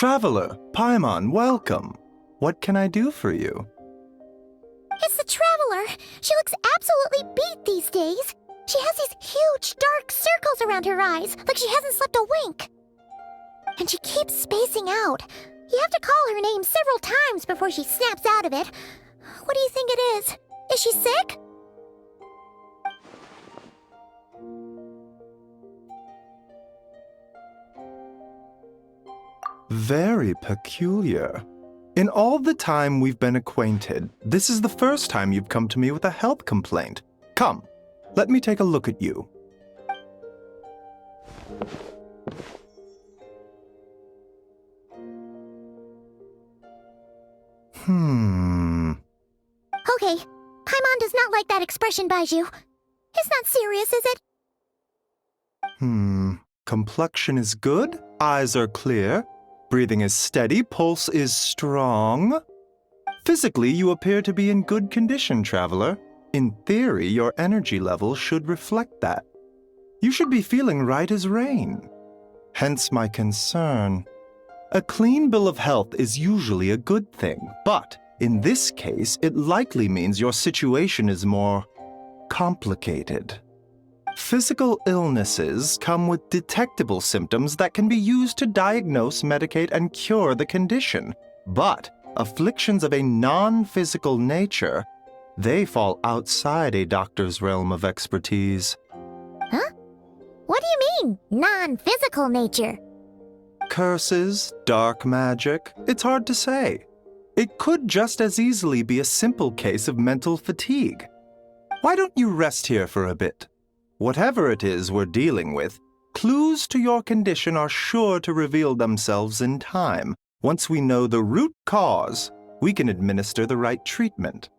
Traveler, Paimon, welcome. What can I do for you? It's the Traveler. She looks absolutely beat these days. She has these huge dark circles around her eyes, like she hasn't slept a wink. And she keeps spacing out. You have to call her name several times before she snaps out of it. What do you think it is? Is she sick? Very peculiar. In all the time we've been acquainted, this is the first time you've come to me with a health complaint. Come, let me take a look at you. Okay, Paimon does not like that expression, Baiju. It's not serious, is it? Complexion is good, eyes are clear, breathing is steady, pulse is strong. Physically, you appear to be in good condition, Traveler. In theory, your energy level should reflect that. You should be feeling right as rain. Hence my concern. A clean bill of health is usually a good thing, but in this case, it likely means your situation is more complicated. Physical illnesses come with detectable symptoms that can be used to diagnose, medicate, and cure the condition. But afflictions of a non-physical nature, they fall outside a doctor's realm of expertise. Huh? What do you mean, non-physical nature? Curses, dark magic, it's hard to say. It could just as easily be a simple case of mental fatigue. Why don't you rest here for a bit? Whatever it is we're dealing with, clues to your condition are sure to reveal themselves in time. Once we know the root cause, we can administer the right treatment.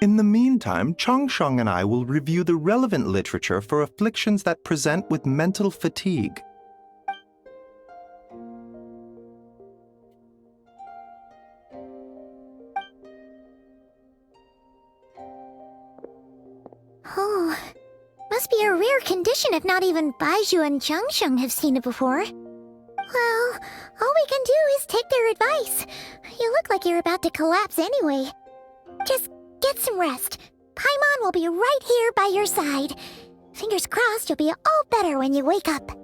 In the meantime, Changsheng and I will review the relevant literature for afflictions that present with mental fatigue. Oh, must be a rare condition if not even Baiju and Changsheng have seen it before. Well, all we can do is take their advice. You look like you're about to collapse anyway. Just get some rest. Paimon will be right here by your side. Fingers crossed you'll be all better when you wake up.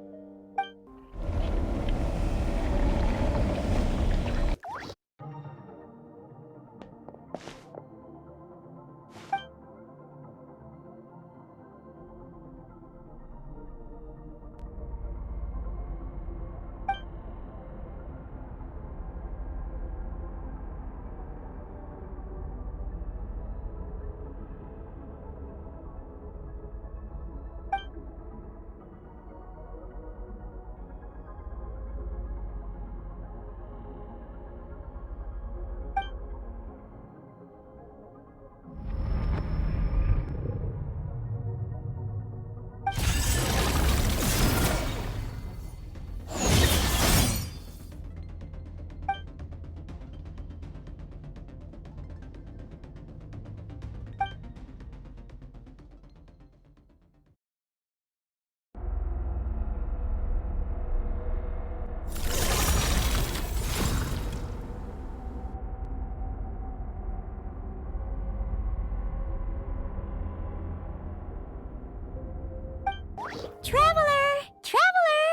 Traveler! Traveler!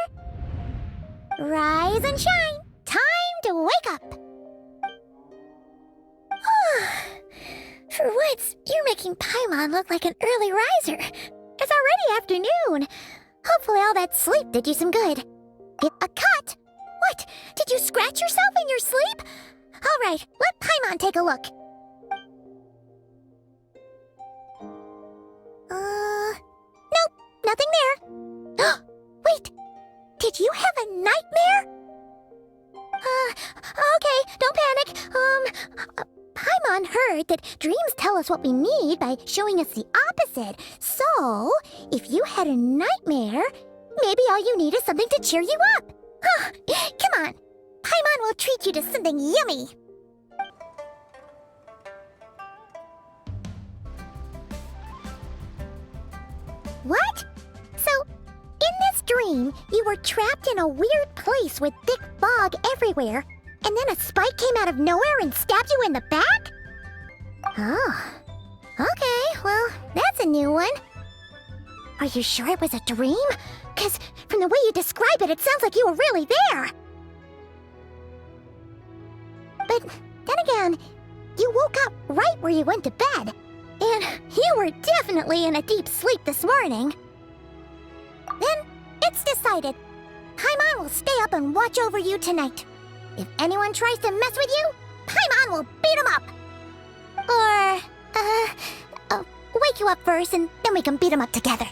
Rise and shine! Time to wake up! For once, you're making Paimon look like an early riser. It's already afternoon. Hopefully all that sleep did you some good. Get a cut! What? Did you scratch yourself in your sleep? All right, let Paimon take a look. Nope, nothing there. Wait, did you have a nightmare? Okay, don't panic. Paimon heard that dreams tell us what we need by showing us the opposite. So, if you had a nightmare, maybe all you need is something to cheer you up. Come on, Paimon will treat you to something yummy. What? dream, you were trapped in a weird place with thick fog everywhere, and then a spike came out of nowhere and stabbed you in the back? Oh. Okay, well, that's a new one. Are you sure it was a dream? 'Cause from the way you describe it, it sounds like you were really there. But then again, you woke up right where you went to bed. And you were definitely in a deep sleep this morning. Then, it's decided. Paimon will stay up and watch over you tonight. If anyone tries to mess with you, Paimon will beat him up. Or, wake you up first and then we can beat him up together.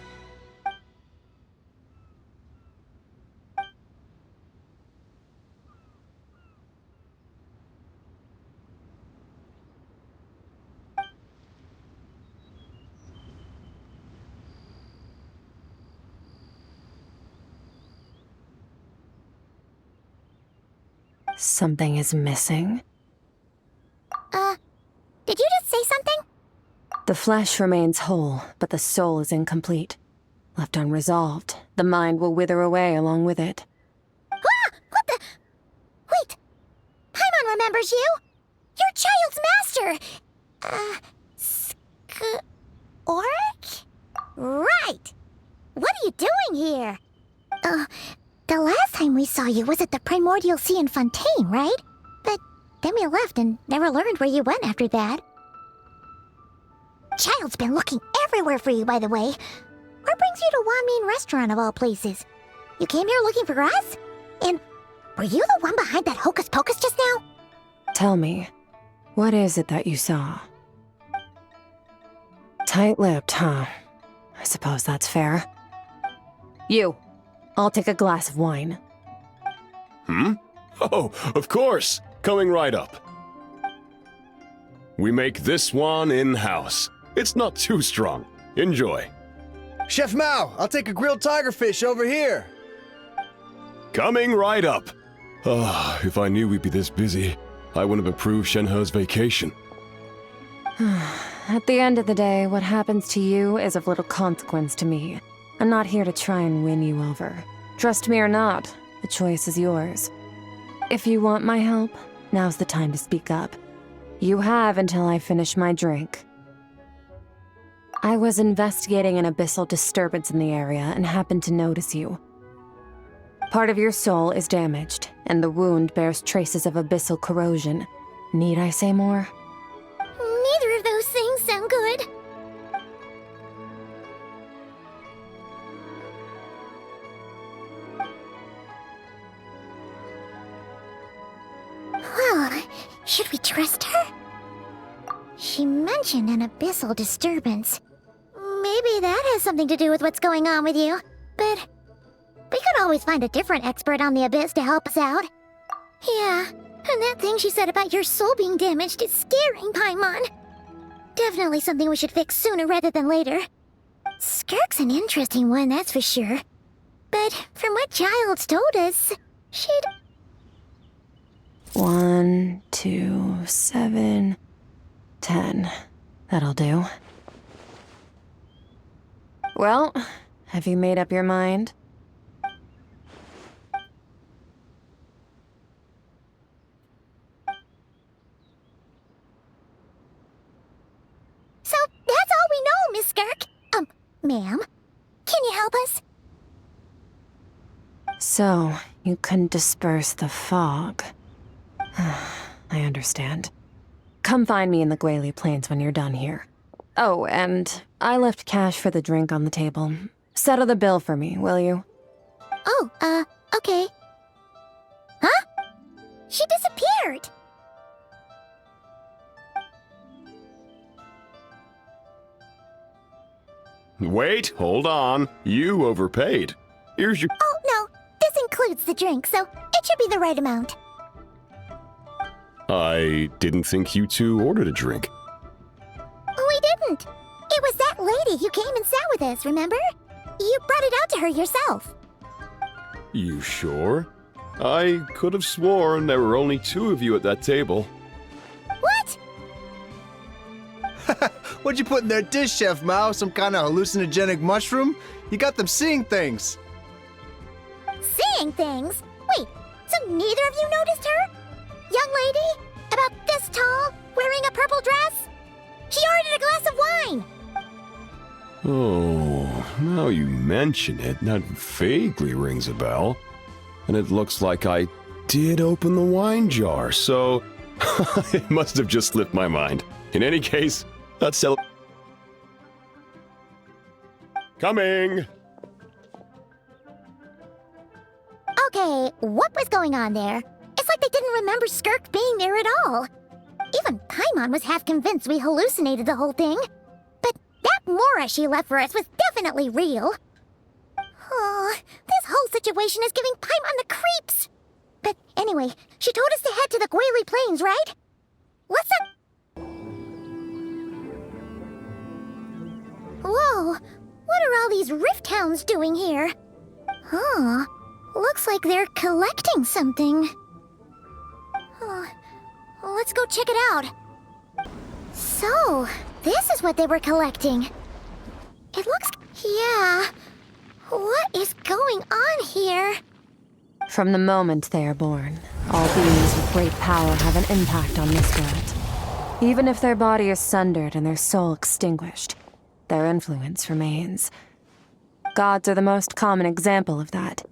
Something is missing. Did you just say something? The flesh remains whole, but the soul is incomplete. Left unresolved, the mind will wither away along with it. Ah! What the? Wait! Paimon remembers you! Your child's master! Skirk? Right! What are you doing here? The last time we saw you was at the Primordial Sea in Fontaine, right? But then we left and never learned where you went after that. Child's been looking everywhere for you, by the way. What brings you to Wanmin Restaurant of all places? You came here looking for us? And were you the one behind that hocus pocus just now? Tell me, what is it that you saw? Tight-lipped, huh? I suppose that's fair. You, I'll take a glass of wine. Oh, of course! Coming right up. We make this one in-house. It's not too strong. Enjoy. Chef Mao, I'll take a grilled tigerfish over here. Coming right up. If I knew we'd be this busy, I wouldn't have approved Shenhe's vacation. At the end of the day, what happens to you is of little consequence to me. I'm not here to try and win you over. Trust me or not, the choice is yours. If you want my help, now's the time to speak up. You have until I finish my drink. I was investigating an abyssal disturbance in the area and happened to notice you. Part of your soul is damaged, and the wound bears traces of abyssal corrosion. Need I say more? Neither of those things sound good. Well, should we trust her? She mentioned an abyssal disturbance. Maybe that has something to do with what's going on with you. But we could always find a different expert on the abyss to help us out. Yeah, and that thing she said about your soul being damaged is scaring, Paimon. Definitely something we should fix sooner rather than later. Skirk's an interesting one, that's for sure. But from what Childs told us, she'd... 1, 2, 7, 10. That'll do. Well, have you made up your mind? So, that's all we know, Miss Skirk. Ma'am, can you help us? So, you couldn't disperse the fog. I understand. Come find me in the Guili Plains when you're done here. Oh, and I left cash for the drink on the table. Settle the bill for me, will you? Oh, okay. Huh? She disappeared! Wait, hold on. You overpaid. Here's your... Oh, no. This includes the drink, so it should be the right amount. I didn't think you two ordered a drink. We didn't. It was that lady who came and sat with us, remember? You brought it out to her yourself. You sure? I could have sworn there were only 2 of you at that table. What? What'd you put in their dish, Chef Mao? Some kind of hallucinogenic mushroom? You got them seeing things. saying things. Wait, so neither of you noticed her? Young lady? About this tall, wearing a purple dress? She ordered a glass of wine! Oh, now you mention it, that vaguely rings a bell. And it looks like I did open the wine jar, so it must have just slipped my mind. In any case, let's celebrate. Coming! Okay, what was going on there? It's like they didn't remember Skirk being there at all. Even Paimon was half convinced we hallucinated the whole thing. But that Mora she left for us was definitely real. Oh, this whole situation is giving Paimon the creeps. But anyway, she told us to head to the Guili Plains, right? Let's Whoa, what are all these rift hounds doing here? Huh, looks like they're collecting something. Oh, let's go check it out. So, this is what they were collecting. It looks... yeah. What is going on here? From the moment they are born, all beings with great power have an impact on this world. Even if their body is sundered and their soul extinguished, their influence remains. Gods are the most common example of that.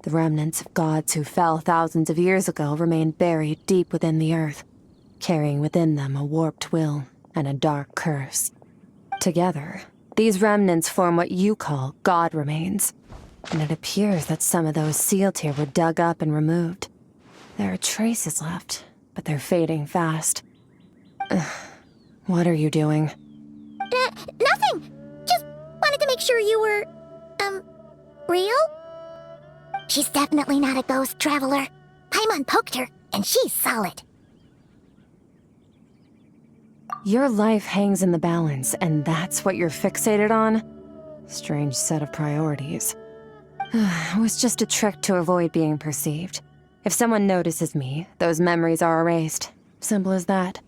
The remnants of gods who fell thousands of years ago remain buried deep within the earth, carrying within them a warped will and a dark curse. Together, these remnants form what you call god remains, and it appears that some of those sealed here were dug up and removed. There are traces left, but they're fading fast. What are you doing? Nothing! Just wanted to make sure you were, real? She's definitely not a ghost traveler. Paimon poked her, and she's solid. Your life hangs in the balance, and that's what you're fixated on? Strange set of priorities. It was just a trick to avoid being perceived. If someone notices me, those memories are erased. Simple as that.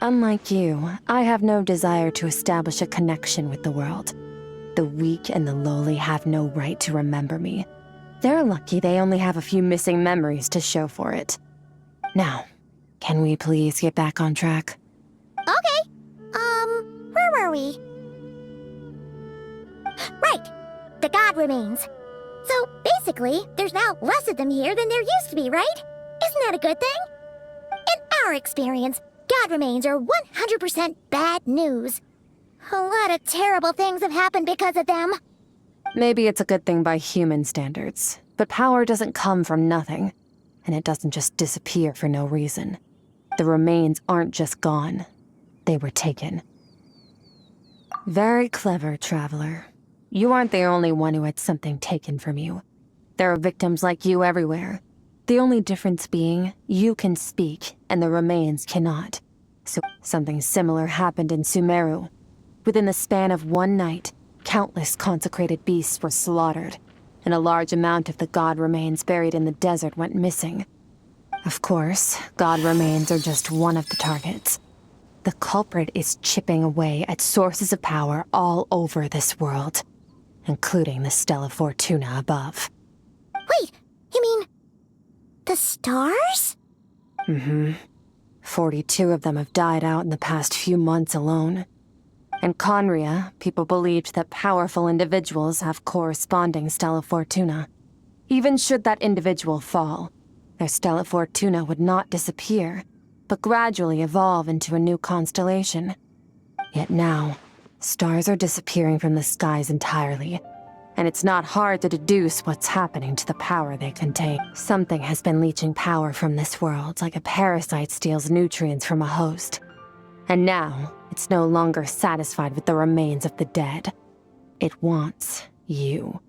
Unlike you, I have no desire to establish a connection with the world. The weak and the lowly have no right to remember me. They're lucky they only have a few missing memories to show for it. Now, can we please get back on track? Okay. Where were we? Right. The god remains. So, basically, there's now less of them here than there used to be, right? Isn't that a good thing? In our experience, god remains are 100% bad news. A lot of terrible things have happened because of them. Maybe it's a good thing by human standards, but power doesn't come from nothing, and it doesn't just disappear for no reason. The remains aren't just gone. They were taken. Very clever, traveler. You aren't the only one who had something taken from you. There are victims like you everywhere. The only difference being, you can speak, and the remains cannot. So something similar happened in Sumeru. Within the span of one night, countless consecrated beasts were slaughtered, and a large amount of the god remains buried in the desert went missing. Of course, god remains are just one of the targets. The culprit is chipping away at sources of power all over this world, including the Stella Fortuna above. Wait, you mean... the stars? 42 of them have died out in the past few months alone. In Conria, people believed that powerful individuals have corresponding Stella Fortuna. Even should that individual fall, their Stella Fortuna would not disappear, but gradually evolve into a new constellation. Yet now, stars are disappearing from the skies entirely, and it's not hard to deduce what's happening to the power they contain. Something has been leeching power from this world like a parasite steals nutrients from a host. And now, it's no longer satisfied with the remains of the dead. It wants you.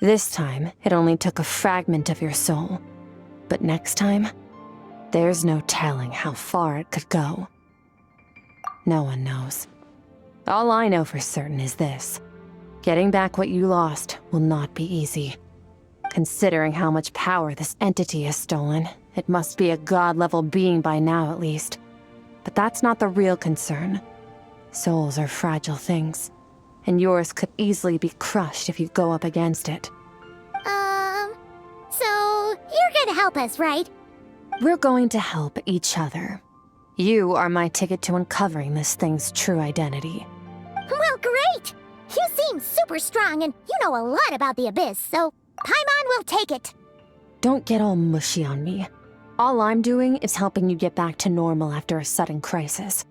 This time, it only took a fragment of your soul. But next time, there's no telling how far it could go. No one knows. All I know for certain is this. Getting back what you lost will not be easy. Considering how much power this entity has stolen, it must be a god-level being by now at least. But that's not the real concern. Souls are fragile things, and yours could easily be crushed if you go up against it. gonna help us, right? We're going to help each other. You are my ticket to uncovering this thing's true identity. Well, great! You seem super strong and you know a lot about the Abyss, so Paimon will take it. Don't get all mushy on me. All I'm doing is helping you get back to normal after a sudden crisis.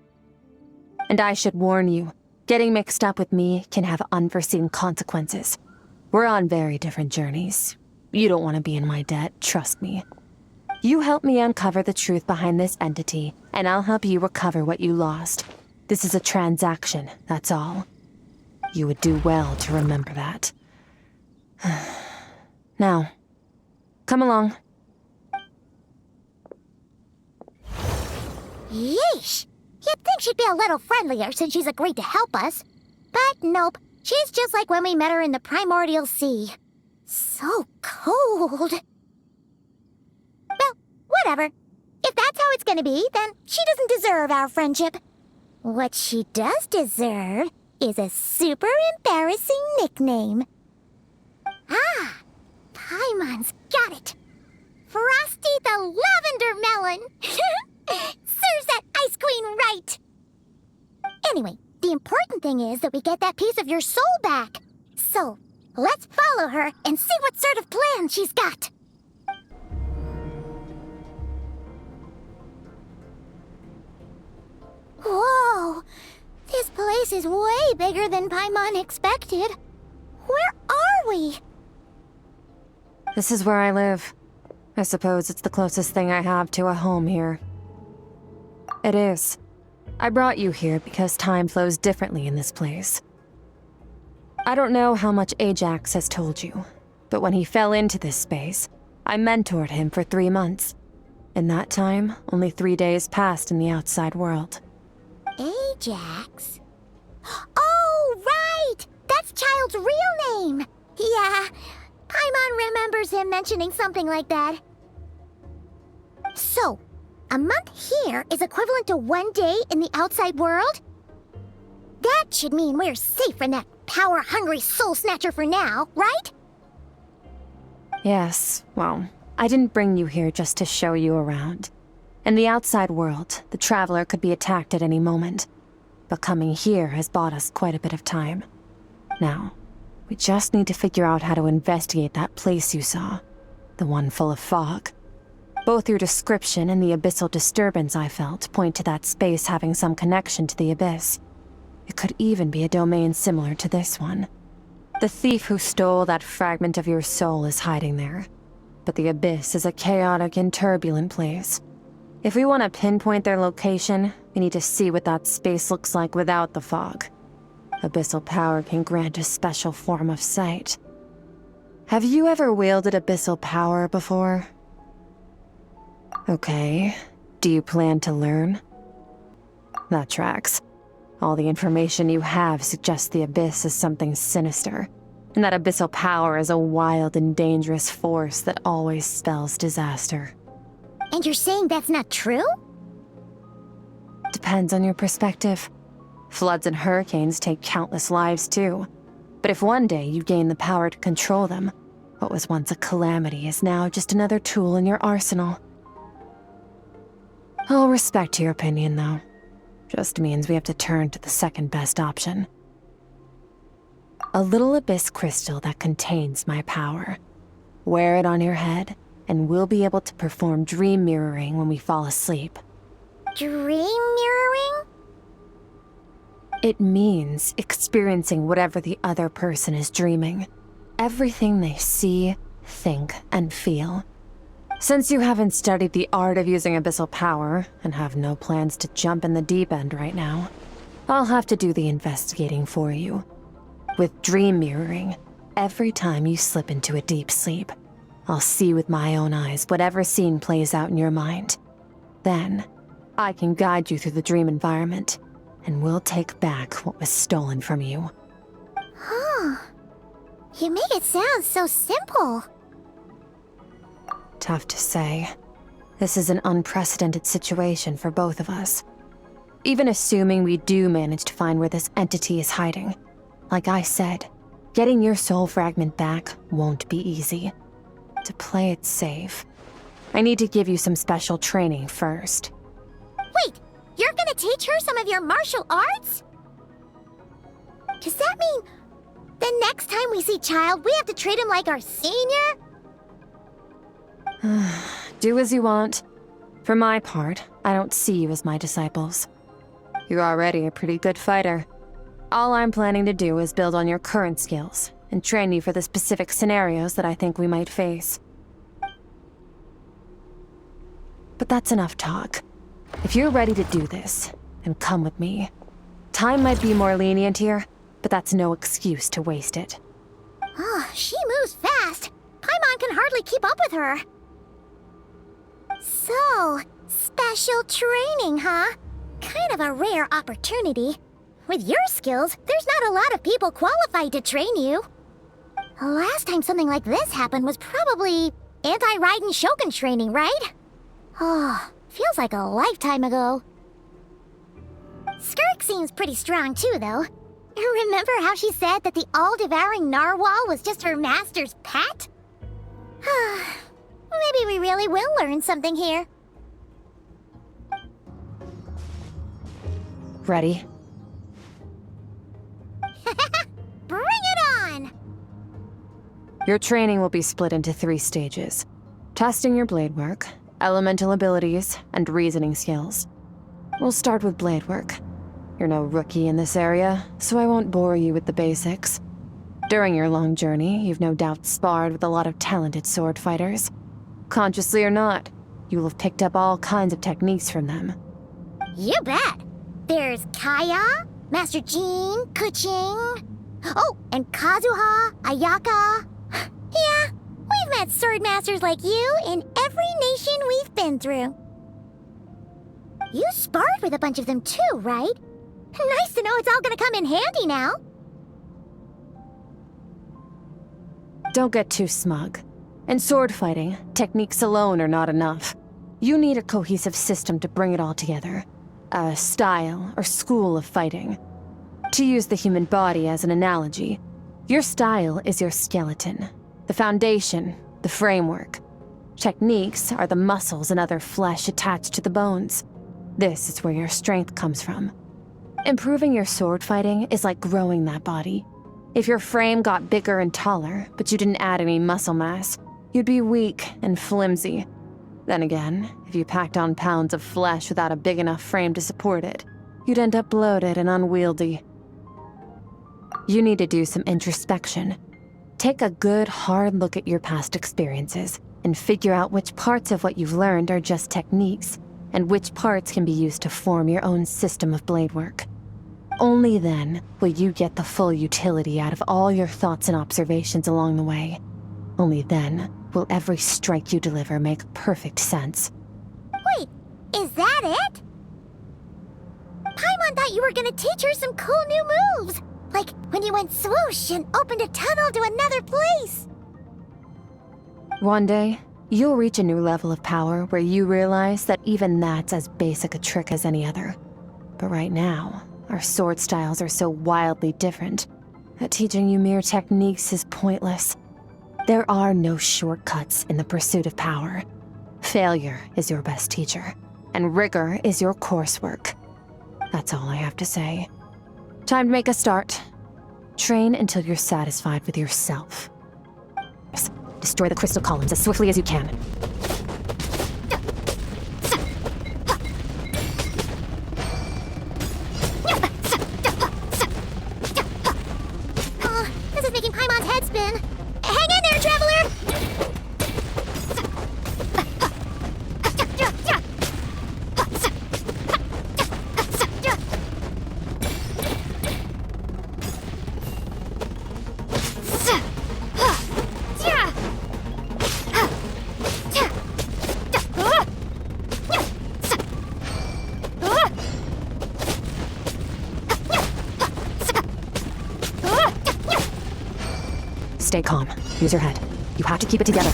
And I should warn you, getting mixed up with me can have unforeseen consequences. We're on very different journeys. You don't want to be in my debt, trust me. You help me uncover the truth behind this entity, and I'll help you recover what you lost. This is a transaction, that's all. You would do well to remember that. Now, come along. Yeesh! You'd think she'd be a little friendlier since she's agreed to help us. But nope, she's just like when we met her in the primordial sea. So cold. Well, whatever. If that's how it's gonna be, then she doesn't deserve our friendship. What she does deserve is a super embarrassing nickname. Ah, Paimon's got it. Frosty the Lavender Melon. Serves that Ice Queen right. Anyway, the important thing is that we get that piece of your soul back. So, let's follow her and see what sort of plan she's got. Whoa! This place is way bigger than Paimon expected. Where are we? This is where I live. I suppose it's the closest thing I have to a home here. It is. I brought you here because time flows differently in this place. I don't know how much Ajax has told you, but when he fell into this space, I mentored him for 3 months. In that time, only 3 days passed in the outside world. Ajax? Oh, right! That's Child's real name! Yeah, Paimon remembers him mentioning something like that. So, a month here is equivalent to 1 day in the outside world? That should mean we're safe from that power-hungry soul snatcher for now, right? Yes, well, I didn't bring you here just to show you around. In the outside world, the Traveler could be attacked at any moment. But coming here has bought us quite a bit of time. Now, we just need to figure out how to investigate that place you saw. The one full of fog. Both your description and the abyssal disturbance I felt point to that space having some connection to the Abyss. It could even be a domain similar to this one. The thief who stole that fragment of your soul is hiding there. But the Abyss is a chaotic and turbulent place. If we want to pinpoint their location, we need to see what that space looks like without the fog. Abyssal power can grant a special form of sight. Have you ever wielded abyssal power before? Okay. Do you plan to learn? That tracks. All the information you have suggests the Abyss is something sinister, and that abyssal power is a wild and dangerous force that always spells disaster. And you're saying that's not true? Depends on your perspective. Floods and hurricanes take countless lives too. But if one day you gain the power to control them, what was once a calamity is now just another tool in your arsenal. I'll respect your opinion, though. Just means we have to turn to the second best option. A little abyss crystal that contains my power. Wear it on your head, and we'll be able to perform dream mirroring when we fall asleep. Dream mirroring? It means experiencing whatever the other person is dreaming. Everything they see, think, and feel. Since you haven't studied the art of using abyssal power, and have no plans to jump in the deep end right now, I'll have to do the investigating for you. With dream mirroring, every time you slip into a deep sleep, I'll see with my own eyes whatever scene plays out in your mind. Then, I can guide you through the dream environment, and we'll take back what was stolen from you. Huh. You make it sound so simple. Tough to say. This is an unprecedented situation for both of us. Even assuming we do manage to find where this entity is hiding, like I said, getting your soul fragment back won't be easy. To play it safe, I need to give you some special training first. Wait, you're gonna teach her some of your martial arts? Does that mean the next time we see Child, we have to treat him like our senior? Do as you want. For my part, I don't see you as my disciples. You're already a pretty good fighter. All I'm planning to do is build on your current skills and train you for the specific scenarios that I think we might face. But that's enough talk. If you're ready to do this, then come with me. Time might be more lenient here, but that's no excuse to waste it. Oh, she moves fast. Paimon can hardly keep up with her. So, special training, huh? Kind of a rare opportunity. With your skills, there's not a lot of people qualified to train you. The last time something like this happened was probably anti-Raiden Shogun training, right? Oh, feels like a lifetime ago. Skirk seems pretty strong too, though. Remember how she said that the all-devouring narwhal was just her master's pet? Maybe we really will learn something here. Ready? Bring it on! Your training will be split into 3 stages. Testing your blade work, elemental abilities, and reasoning skills. We'll start with blade work. You're no rookie in this area, so I won't bore you with the basics. During your long journey, you've no doubt sparred with a lot of talented sword fighters. Consciously or not, you'll have picked up all kinds of techniques from them. You bet! There's Kaya, Master Jean, Kuching... Oh, and Kazuha, Ayaka... Yeah, we've met sword masters like you in every nation we've been through. You sparred with a bunch of them too, right? Nice to know it's all gonna come in handy now. Don't get too smug. In sword fighting, techniques alone are not enough. You need a cohesive system to bring it all together. A style or school of fighting. To use the human body as an analogy, your style is your skeleton, the foundation, the framework. Techniques are the muscles and other flesh attached to the bones. This is where your strength comes from. Improving your sword fighting is like growing that body. If your frame got bigger and taller, but you didn't add any muscle mass, you'd be weak and flimsy. Then again, if you packed on pounds of flesh without a big enough frame to support it, you'd end up bloated and unwieldy. You need to do some introspection. Take a good, hard look at your past experiences and figure out which parts of what you've learned are just techniques, and which parts can be used to form your own system of blade work. Only then will you get the full utility out of all your thoughts and observations along the way. Only then will every strike you deliver make perfect sense. Wait, is that it? Paimon thought you were gonna teach her some cool new moves. Like when you went swoosh and opened a tunnel to another place. One day, you'll reach a new level of power where you realize that even that's as basic a trick as any other. But right now, our sword styles are so wildly different that teaching you mere techniques is pointless. There are no shortcuts in the pursuit of power. Failure is your best teacher, and rigor is your coursework. That's all I have to say. Time to make a start. Train until you're satisfied with yourself. Destroy the crystal columns as swiftly as you can. This is making Paimon's head spin. Hang in there, Traveler! Stay calm. Use your head. You have to keep it together.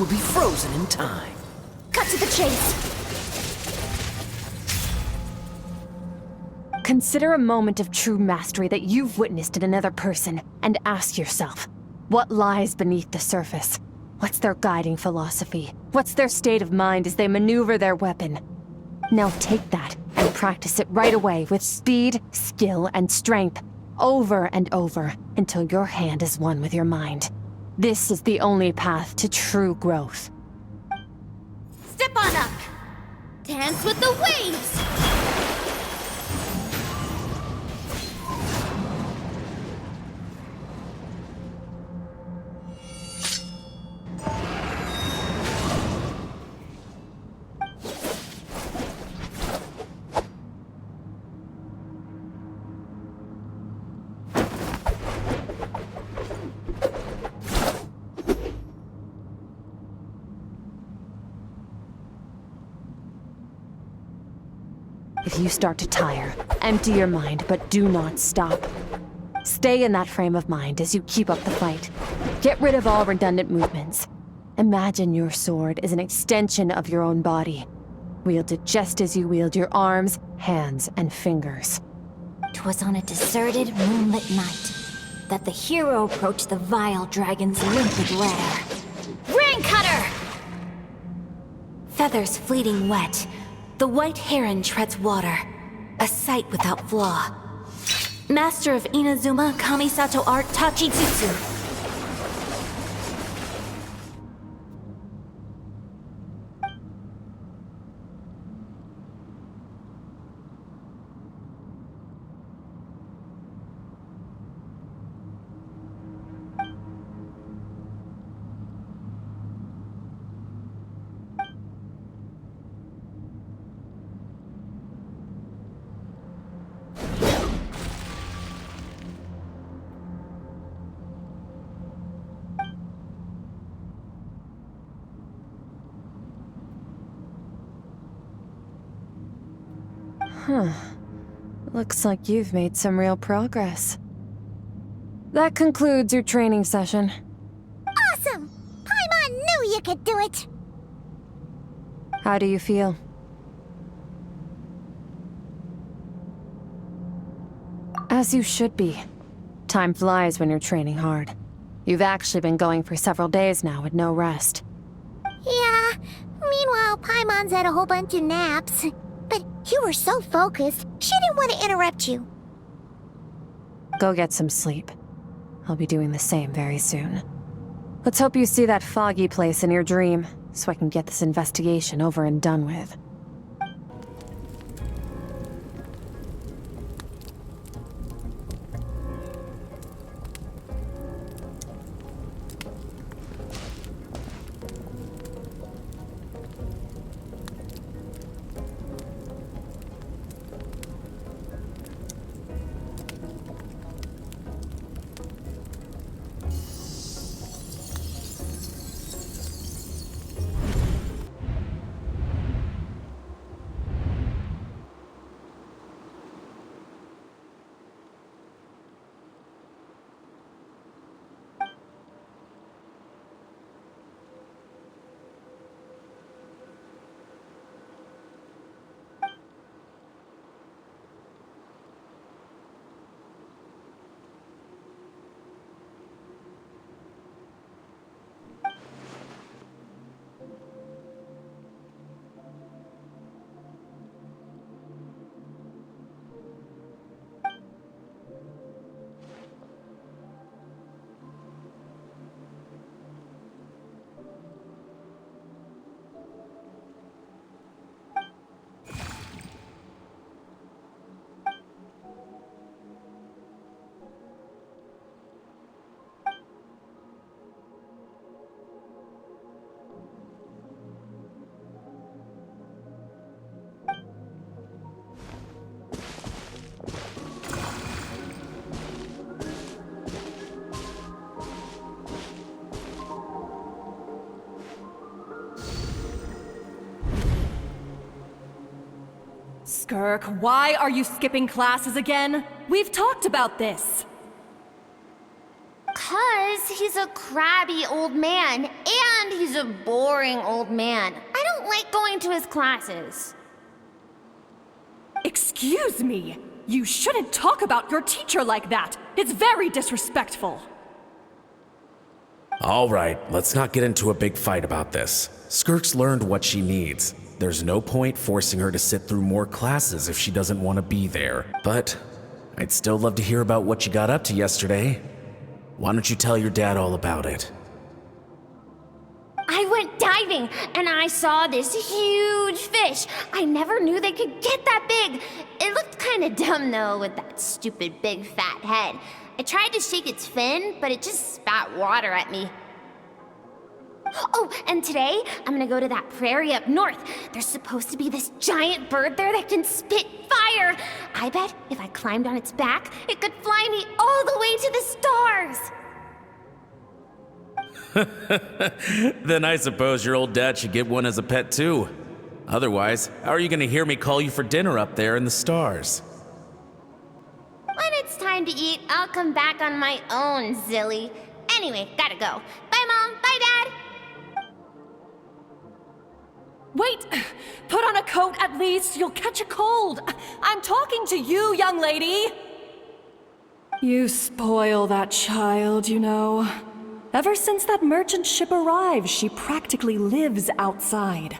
will be frozen in time. Cut to the chase. Consider a moment of true mastery that you've witnessed in another person, and ask yourself, what lies beneath the surface? What's their guiding philosophy? What's their state of mind as they maneuver their weapon? Now take that and practice it right away with speed, skill, and strength, over and over, until your hand is one with your mind. This is the only path to true growth. Step on up. Dance with the waves. If you start to tire, empty your mind, but do not stop. Stay in that frame of mind as you keep up the fight. Get rid of all redundant movements. Imagine your sword is an extension of your own body. Wield it just as you wield your arms, hands, and fingers. 'Twas on a deserted, moonlit night that the hero approached the vile dragon's limpid lair. Ring cutter! Feathers fleeting wet, the white heron treads water, a sight without flaw. Master of Inazuma Kamisato art Tachijutsu. Looks like you've made some real progress. That concludes your training session. Awesome! Paimon knew you could do it! How do you feel? As you should be. Time flies when you're training hard. You've actually been going for several days now with no rest. Yeah, meanwhile Paimon's had a whole bunch of naps. But you were so focused, she didn't want to interrupt you. Go get some sleep. I'll be doing the same very soon. Let's hope you see that foggy place in your dream, so I can get this investigation over and done with. Skirk, why are you skipping classes again? We've talked about this. 'Cause he's a crabby old man, and And he's a boring old man. I don't like going to his classes. Excuse me. You shouldn't talk about your teacher like that. It's very disrespectful. All right, let's not get into a big fight about this. Skirk's learned what she needs. There's no point forcing her to sit through more classes if she doesn't want to be there. But I'd still love to hear about what you got up to yesterday. Why don't you tell your dad all about it? I went diving and I saw this huge fish. I never knew they could get that big. It looked kind of dumb though with that stupid big fat head. I tried to shake its fin, but it just spat water at me. Oh, and today I'm gonna go to that prairie up north. There's supposed to be this giant bird there that can spit fire. I bet if I climbed on its back, it could fly me all the way to the stars. Then I suppose your old dad should get one as a pet too. Otherwise, how are you gonna hear me call you for dinner up there in the stars? When it's time to eat, I'll come back on my own, Zilly. Anyway, gotta go. Bye, Mom. Bye, Dad. Wait! Put on a coat at least. You'll catch a cold. I'm talking to you, young lady. You spoil that child, you know. Ever since that merchant ship arrived, she practically lives outside.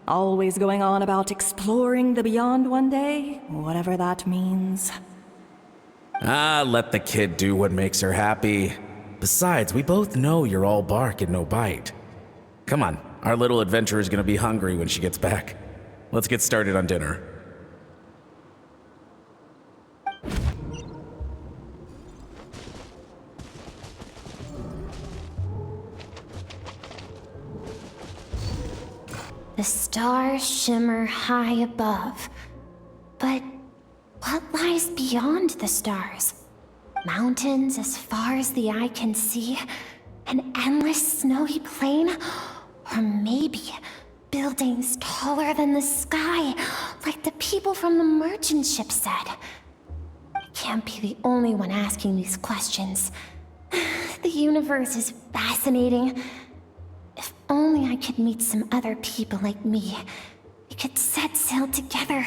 Always going on about exploring the beyond one day, whatever that means. Ah, let the kid do what makes her happy. Besides, we both know you're all bark and no bite. Come on, our little adventurer's gonna be hungry when she gets back. Let's get started on dinner. The stars shimmer high above. But what lies beyond the stars? Mountains as far as the eye can see? An endless snowy plain? Or maybe buildings taller than the sky, like the people from the merchant ship said? I can't be the only one asking these questions. The universe is fascinating. If only I could meet some other people like me. We could set sail together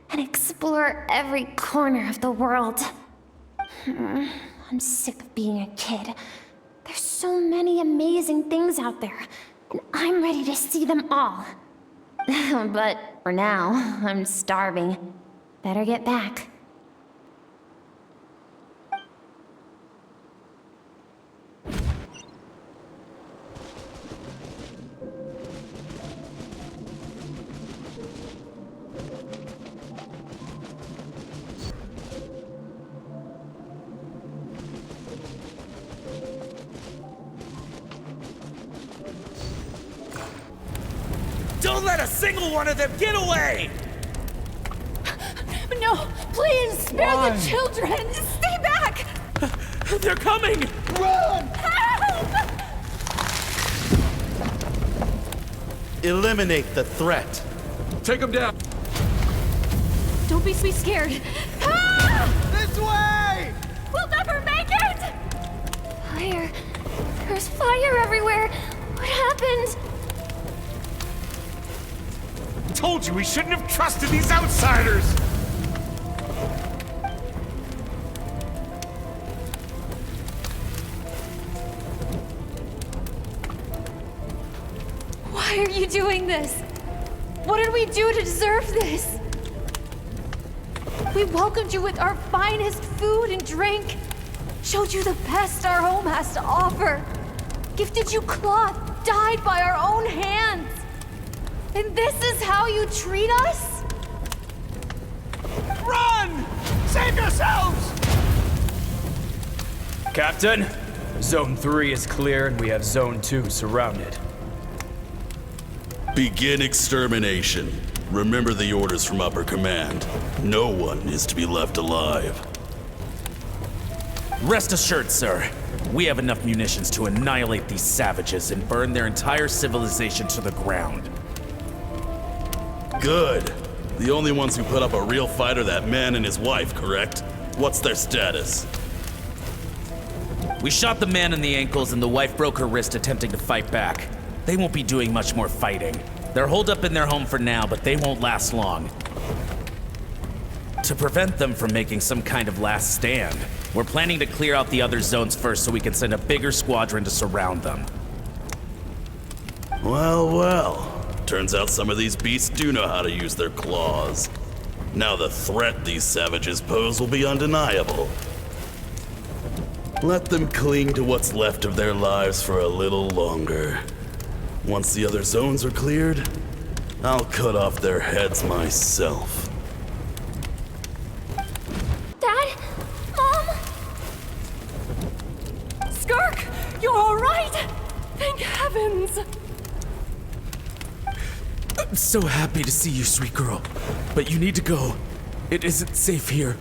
and explore every corner of the world. I'm sick of being a kid. There's so many amazing things out there, and I'm ready to see them all. But for now, I'm starving. Better get back. Don't let a single one of them get away! No, please, spare the children! Stay back! They're coming! Run! Help! Eliminate the threat. Take them down. Don't be scared. Ah! This way! We'll never make it! Fire. There's fire everywhere. What happened? Told you we shouldn't have trusted these outsiders! Why are you doing this? What did we do to deserve this? We welcomed you with our finest food and drink, showed you the best our home has to offer, gifted you cloth dyed by our own hands. And this is how you treat us? Run! Save yourselves! Captain, Zone 3 is clear and we have Zone 2 surrounded. Begin extermination. Remember the orders from upper command. No one is to be left alive. Rest assured, sir. We have enough munitions to annihilate these savages and burn their entire civilization to the ground. Good. The only ones who put up a real fight are that man and his wife, correct? What's their status? We shot the man in the ankles and the wife broke her wrist attempting to fight back. They won't be doing much more fighting. They're holed up in their home for now, but they won't last long. To prevent them from making some kind of last stand, we're planning to clear out the other zones first so we can send a bigger squadron to surround them. Well, well. Turns out some of these beasts do know how to use their claws. Now the threat these savages pose will be undeniable. Let them cling to what's left of their lives for a little longer. Once the other zones are cleared, I'll cut off their heads myself. Dad? Mom? Skirk, you're all right? Thank heavens. I'm so happy to see you, sweet girl. But you need to go. It isn't safe here.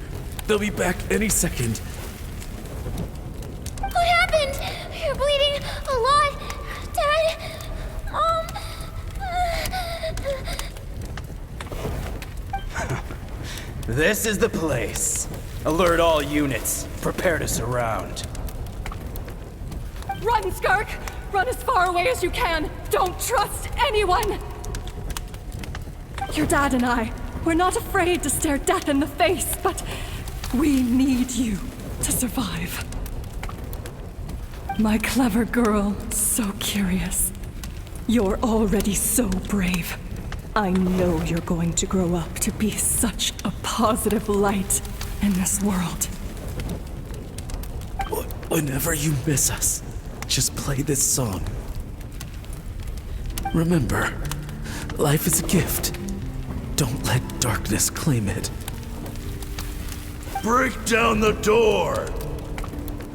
They'll be back any second. What happened? You're bleeding a lot. Dad? Mom? This is the place. Alert all units. Prepare to surround. Run, Skirk! Run as far away as you can! Don't trust anyone! Your dad and I, we're not afraid to stare death in the face, but we need you to survive. My clever girl, so curious. You're already so brave. I know you're going to grow up to be such a positive light in this world. Whenever you miss us, just play this song. Remember, life is a gift. Don't let darkness claim it. Break down the door!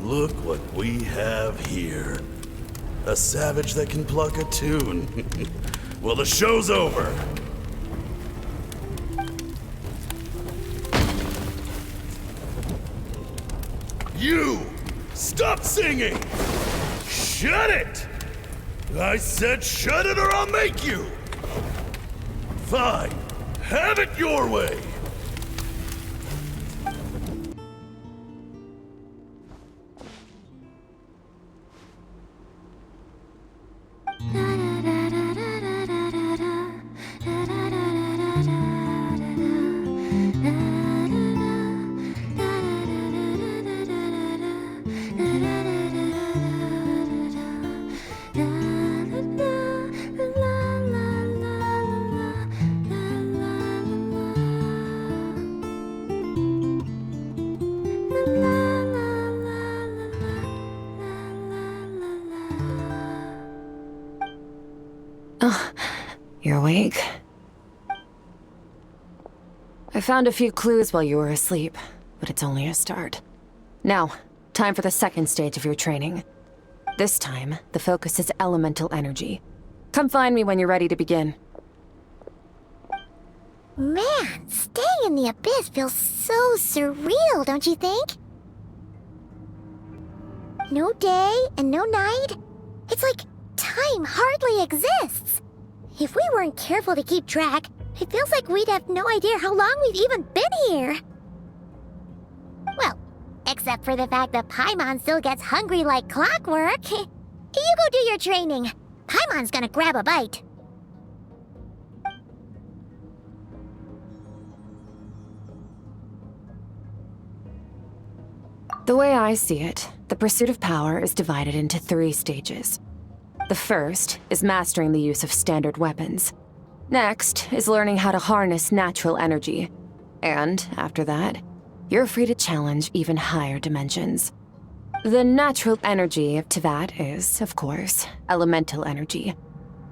Look what we have here. A savage that can pluck a tune. Well, the show's over. You! Stop singing! Shut it! I said shut it or I'll make you! Fine. Have it your way! You're awake. I found a few clues while you were asleep, but it's only a start. Now, time for the second stage of your training. This time, the focus is elemental energy. Come find me when you're ready to begin. Man, staying in the abyss feels so surreal, don't you think? No day and no night. It's like time hardly exists. If we weren't careful to keep track, it feels like we'd have no idea how long we've even been here. Well, except for the fact that Paimon still gets hungry like clockwork. You go do your training. Paimon's gonna grab a bite. The way I see it, the pursuit of power is divided into 3 stages. The first is mastering the use of standard weapons. Next is learning how to harness natural energy. And after that, you're free to challenge even higher dimensions. The natural energy of Teyvat is, of course, elemental energy.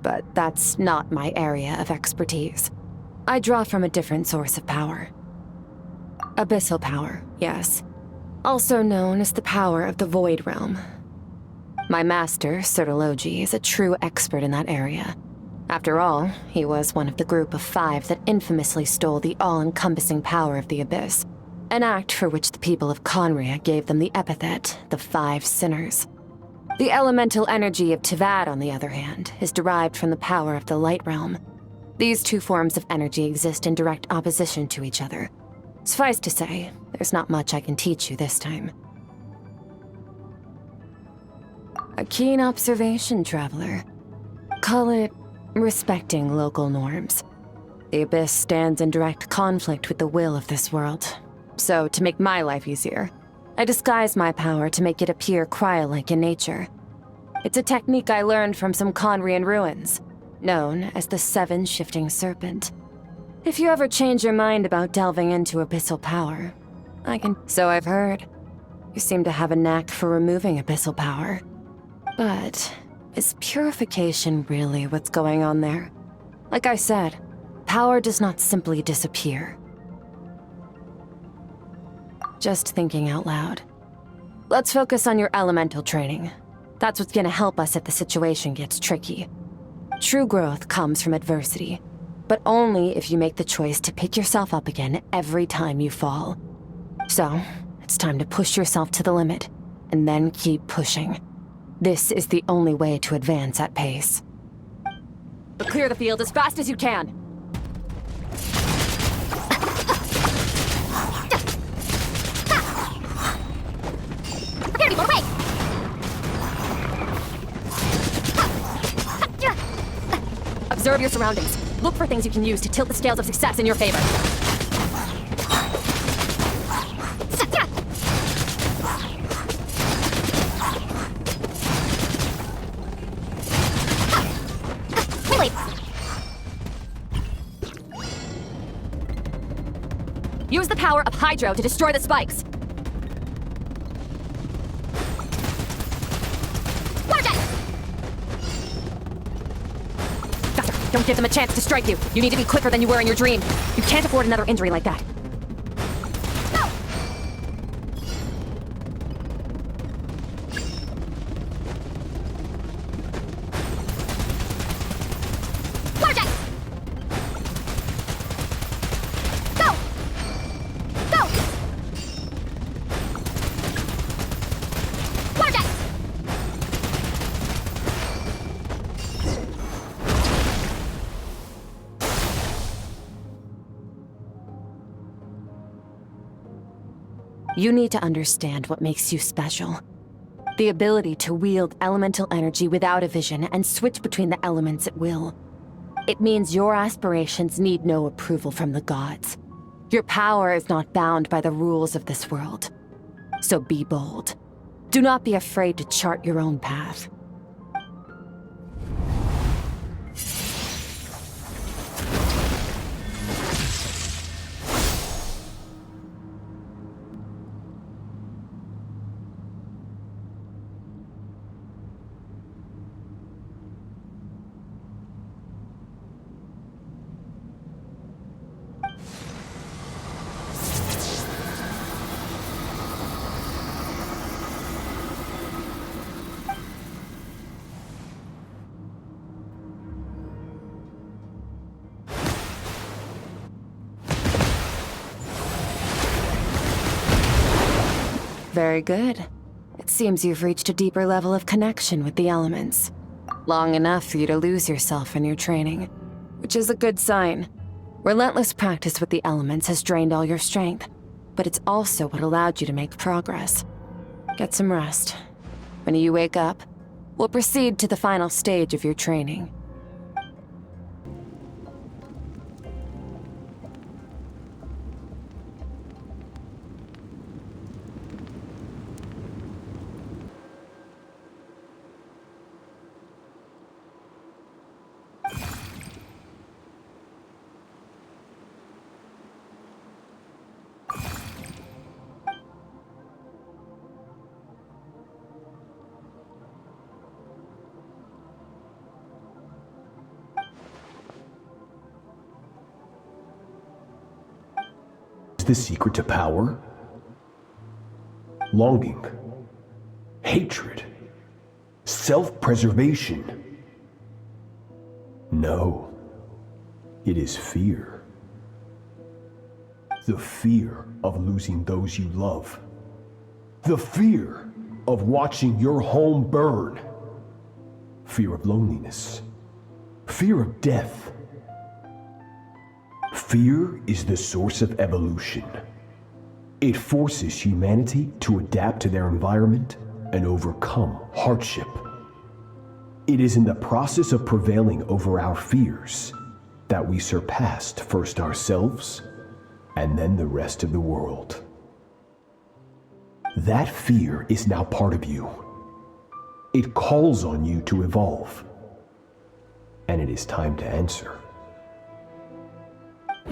But that's not my area of expertise. I draw from a different source of power. Abyssal power, yes. Also known as the power of the Void Realm. My master, Sertologi, is a true expert in that area. After all, he was one of the group of 5 that infamously stole the all-encompassing power of the Abyss, an act for which the people of Conria gave them the epithet, the 5 Sinners. The elemental energy of Teyvat, on the other hand, is derived from the power of the Light Realm. These 2 forms of energy exist in direct opposition to each other. Suffice to say, there's not much I can teach you this time. A keen observation, traveler. Call it respecting local norms. The Abyss stands in direct conflict with the will of this world. So, to make my life easier, I disguise my power to make it appear cryo-like in nature. It's a technique I learned from some Conrian ruins, known as the Seven Shifting Serpent. If you ever change your mind about delving into abyssal power, I can... So I've heard. You seem to have a knack for removing abyssal power. But is purification really what's going on there? Like I said, power does not simply disappear. Just thinking out loud. Let's focus on your elemental training. That's what's gonna help us if the situation gets tricky. True growth comes from adversity, but only if you make the choice to pick yourself up again every time you fall. So, it's time to push yourself to the limit, and then keep pushing. This is the only way to advance at pace. But clear the field as fast as you can! Prepare to go away! Observe your surroundings. Look for things you can use to tilt the scales of success in your favor. Wait. Use the power of Hydro to destroy the spikes. Don't give them a chance to strike you. You need to be quicker than you were in your dream. You can't afford another injury like that. Go! Warjack! Go! Go! Warjack! You need to understand what makes you special. The ability to wield elemental energy without a vision and switch between the elements at will. It means your aspirations need no approval from the gods. Your power is not bound by the rules of this world. So be bold. Do not be afraid to chart your own path. Very good. It seems you've reached a deeper level of connection with the elements. Long enough for you to lose yourself in your training, which is a good sign. Relentless practice with the elements has drained all your strength, but it's also what allowed you to make progress. Get some rest. When you wake up, we'll proceed to the final stage of your training. The secret to power? Longing, hatred, self-preservation. No, it is fear. The fear of losing those you love. The fear of watching your home burn. Fear of loneliness. Fear of death. Fear is the source of evolution. It forces humanity to adapt to their environment and overcome hardship. It is in the process of prevailing over our fears that we surpassed first ourselves and then the rest of the world. That fear is now part of you. It calls on you to evolve. And it is time to answer. A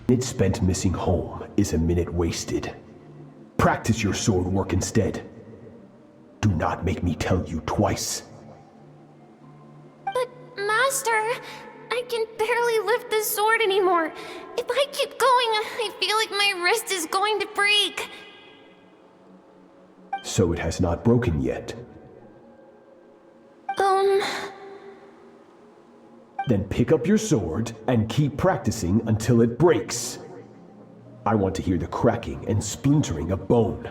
minute spent missing home is a minute wasted. Practice your sword work instead. Do not make me tell you twice. But, Master, I can barely lift the sword anymore. If I keep going, I feel like my wrist is going to break. So it has not broken yet. Then pick up your sword and keep practicing until it breaks. I want to hear the cracking and splintering of bone.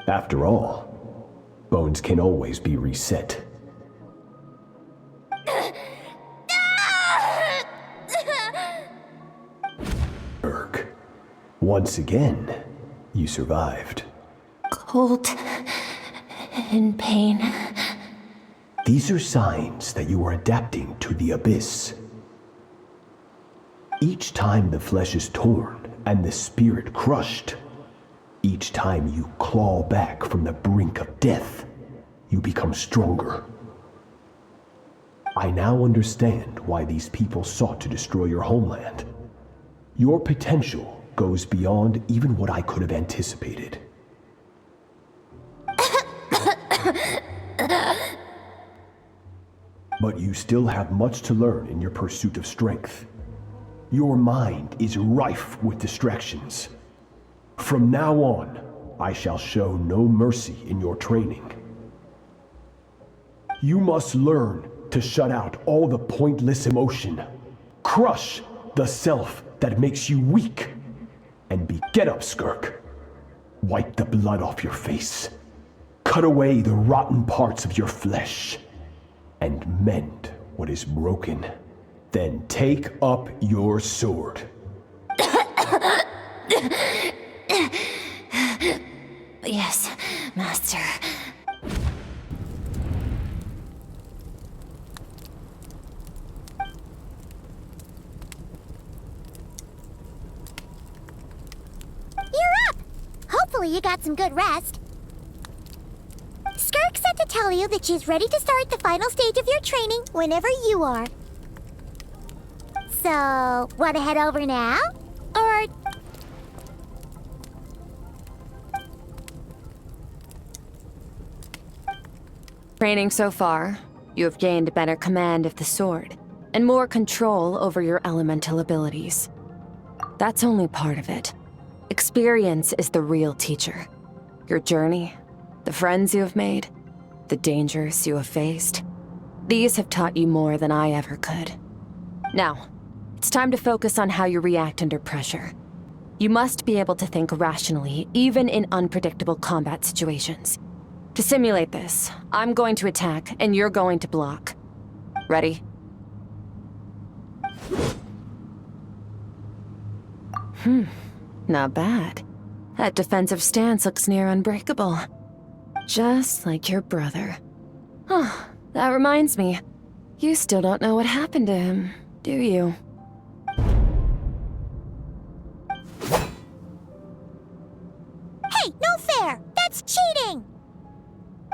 After all, bones can always be reset. Skirk, once again, you survived. Cold and pain. These are signs that you are adapting to the abyss. Each time the flesh is torn and the spirit crushed, each time you claw back from the brink of death, you become stronger. I now understand why these people sought to destroy your homeland. Your potential goes beyond even what I could have anticipated. But you still have much to learn in your pursuit of strength. Your mind is rife with distractions. From now on, I shall show no mercy in your training. You must learn to shut out all the pointless emotion. Crush the self that makes you weak. And get up, Skirk. Wipe the blood off your face. Cut away the rotten parts of your flesh. And mend what is broken. Then take up your sword. Yes, Master. You're up! Hopefully you got some good rest. Skirk said to tell you that she's ready to start the final stage of your training whenever you are. So, want to head over now? Or... Training so far, you have gained better command of the sword, and more control over your elemental abilities. That's only part of it. Experience is the real teacher. Your journey, the friends you have made, the dangers you have faced. These have taught you more than I ever could. Now, it's time to focus on how you react under pressure. You must be able to think rationally, even in unpredictable combat situations. To simulate this, I'm going to attack, and you're going to block. Ready? Not bad. That defensive stance looks near unbreakable. Just like your brother. Oh, that reminds me. You still don't know what happened to him, do you? Hey, no fair! That's cheating!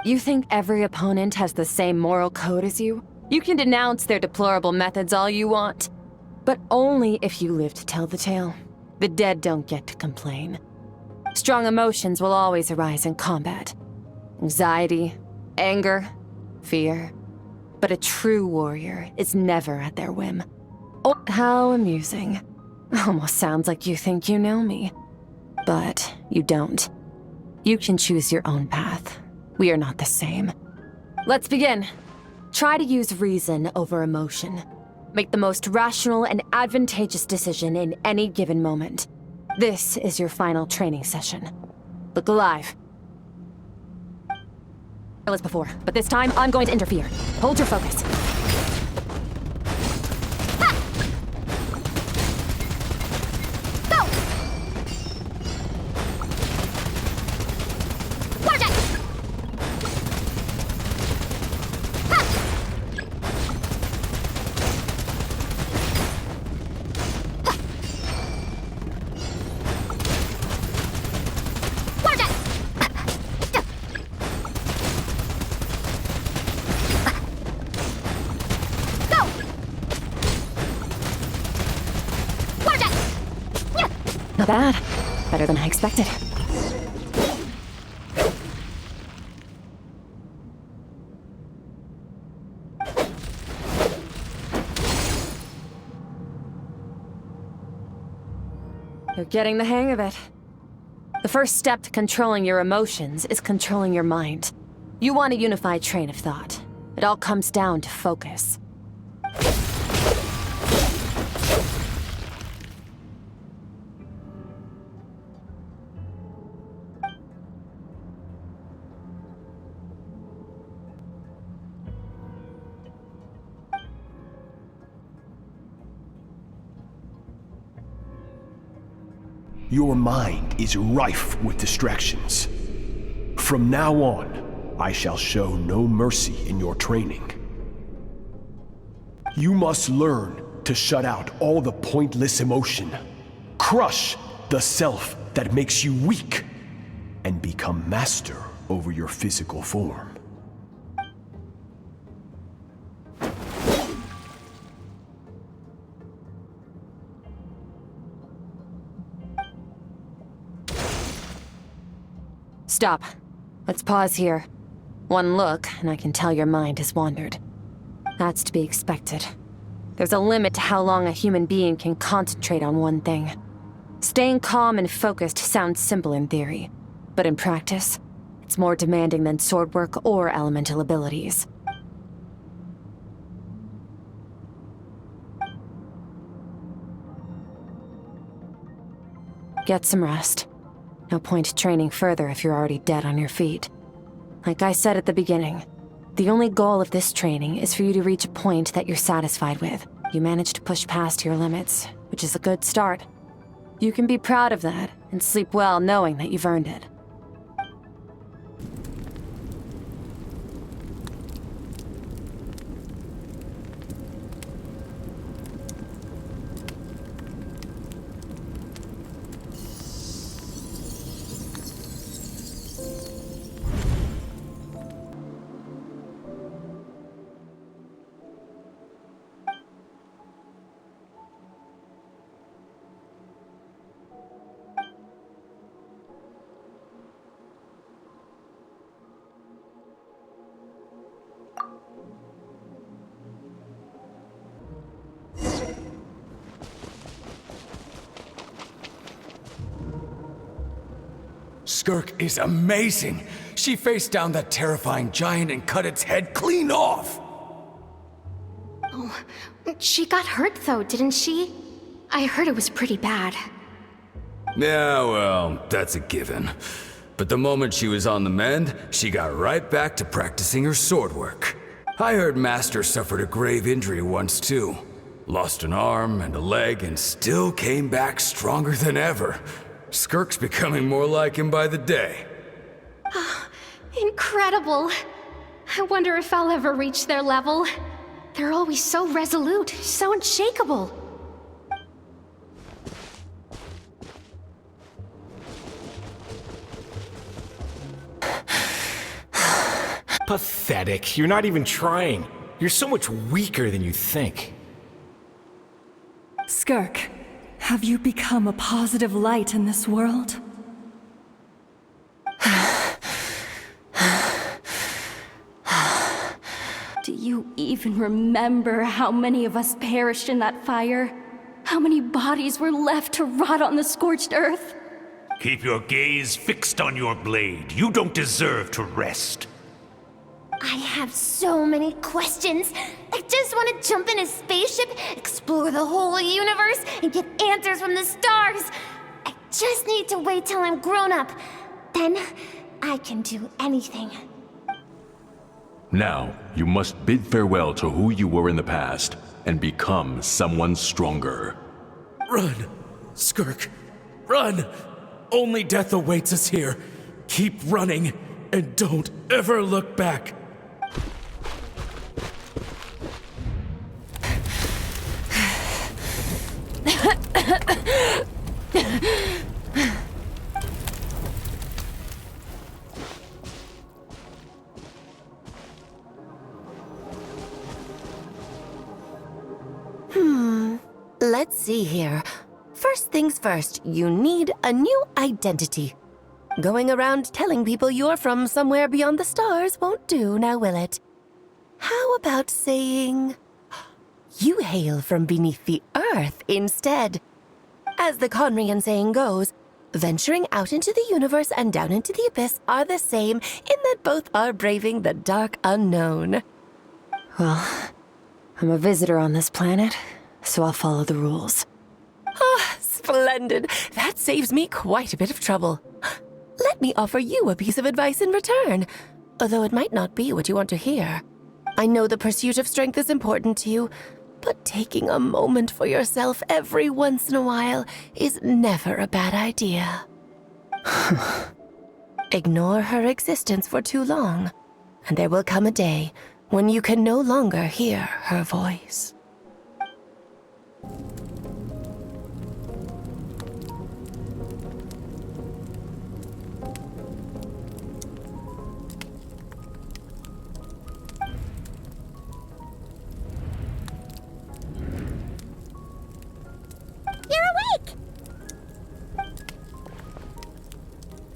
You think every opponent has the same moral code as you? You can denounce their deplorable methods all you want. But only if you live to tell the tale. The dead don't get to complain. Strong emotions will always arise in combat. Anxiety, anger, fear. But a true warrior is never at their whim. Oh, how amusing. Almost sounds like you think you know me. But you don't. You can choose your own path. We are not the same. Let's begin. Try to use reason over emotion. Make the most rational and advantageous decision in any given moment. This is your final training session. Look alive. As before, but this time I'm going to interfere. Hold your focus. Not bad. Better than I expected. You're getting the hang of it. The first step to controlling your emotions is controlling your mind. You want a unified train of thought. It all comes down to focus. Your mind is rife with distractions. From now on, I shall show no mercy in your training. You must learn to shut out all the pointless emotion, crush the self that makes you weak, and become master over your physical form. Stop. Let's pause here. One look, and I can tell your mind has wandered. That's to be expected. There's a limit to how long a human being can concentrate on one thing. Staying calm and focused sounds simple in theory, but in practice, it's more demanding than sword work or elemental abilities. Get some rest. No point training further if you're already dead on your feet. Like I said at the beginning, the only goal of this training is for you to reach a point that you're satisfied with. You managed to push past your limits, which is a good start. You can be proud of that and sleep well knowing that you've earned it. Skirk is amazing. She faced down that terrifying giant and cut its head clean off. Oh, she got hurt though, didn't she? I heard it was pretty bad. Yeah, well, that's a given. But the moment she was on the mend, she got right back to practicing her sword work. I heard Master suffered a grave injury once too. Lost an arm and a leg and still came back stronger than ever. Skirk's becoming more like him by the day. Incredible. I wonder if I'll ever reach their level. They're always so resolute, so unshakable. Pathetic. You're not even trying. You're so much weaker than you think. Skirk, have you become a positive light in this world? Do you even remember how many of us perished in that fire? How many bodies were left to rot on the scorched earth? Keep your gaze fixed on your blade. You don't deserve to rest. I have so many questions. I just want to jump in a spaceship, explore the whole universe, and get answers from the stars. I just need to wait till I'm grown up. Then, I can do anything. Now, you must bid farewell to who you were in the past, and become someone stronger. Run! Skirk! Run! Only death awaits us here. Keep running, and don't ever look back. Let's see here. First things first, you need a new identity. Going around telling people you're from somewhere beyond the stars won't do, now will it? How about saying you hail from beneath the earth instead? As the Conrian saying goes, venturing out into the universe and down into the abyss are the same in that both are braving the dark unknown. Well, I'm a visitor on this planet, so I'll follow the rules. Ah, splendid. That saves me quite a bit of trouble. Let me offer you a piece of advice in return, although it might not be what you want to hear. I know the pursuit of strength is important to you, but taking a moment for yourself every once in a while is never a bad idea. Ignore her existence for too long, and there will come a day when you can no longer hear her voice.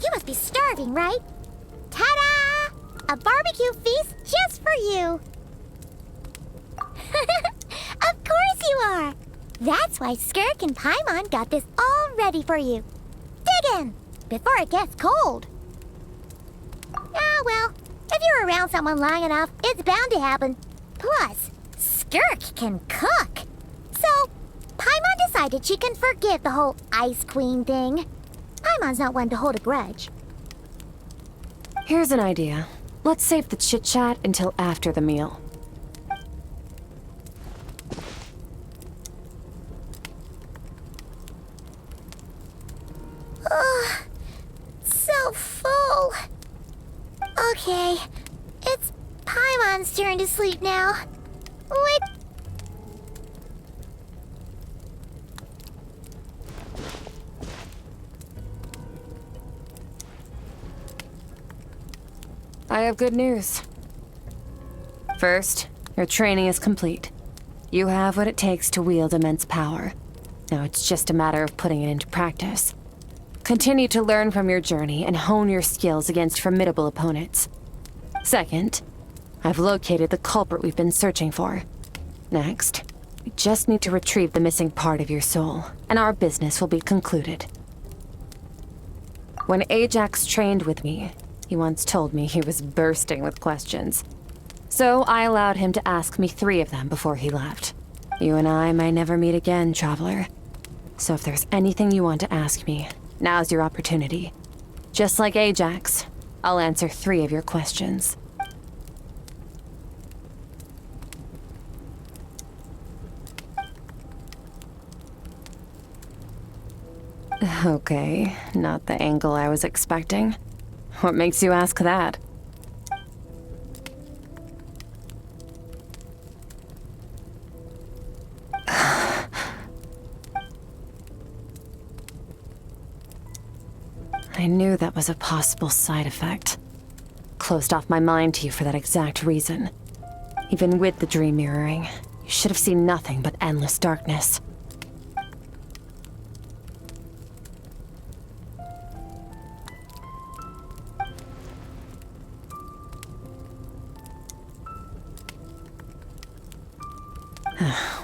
You must be starving, right? Ta-da! A barbecue feast just for you! Of course you are! That's why Skirk and Paimon got this all ready for you. Dig in, before it gets cold. Ah, well, if you're around someone long enough, it's bound to happen. Plus, Skirk can cook. So, Paimon decided she can forgive the whole Ice Queen thing. Paimon's not one to hold a grudge. Here's an idea. Let's save the chit-chat until after the meal. Ugh, so full. Okay, it's Paimon's turn to sleep now. Wait. I have good news. First, your training is complete. You have what it takes to wield immense power. Now it's just a matter of putting it into practice. Continue to learn from your journey and hone your skills against formidable opponents. Second, I've located the culprit we've been searching for. Next, we just need to retrieve the missing part of your soul, and our business will be concluded. When Ajax trained with me, he once told me he was bursting with questions. So I allowed him to ask me 3 of them before he left. You and I may never meet again, traveler. So if there's anything you want to ask me, now's your opportunity. Just like Ajax, I'll answer 3 of your questions. Okay, not the angle I was expecting. What makes you ask that? I knew that was a possible side effect. Closed off my mind to you for that exact reason. Even with the dream mirroring, you should have seen nothing but endless darkness.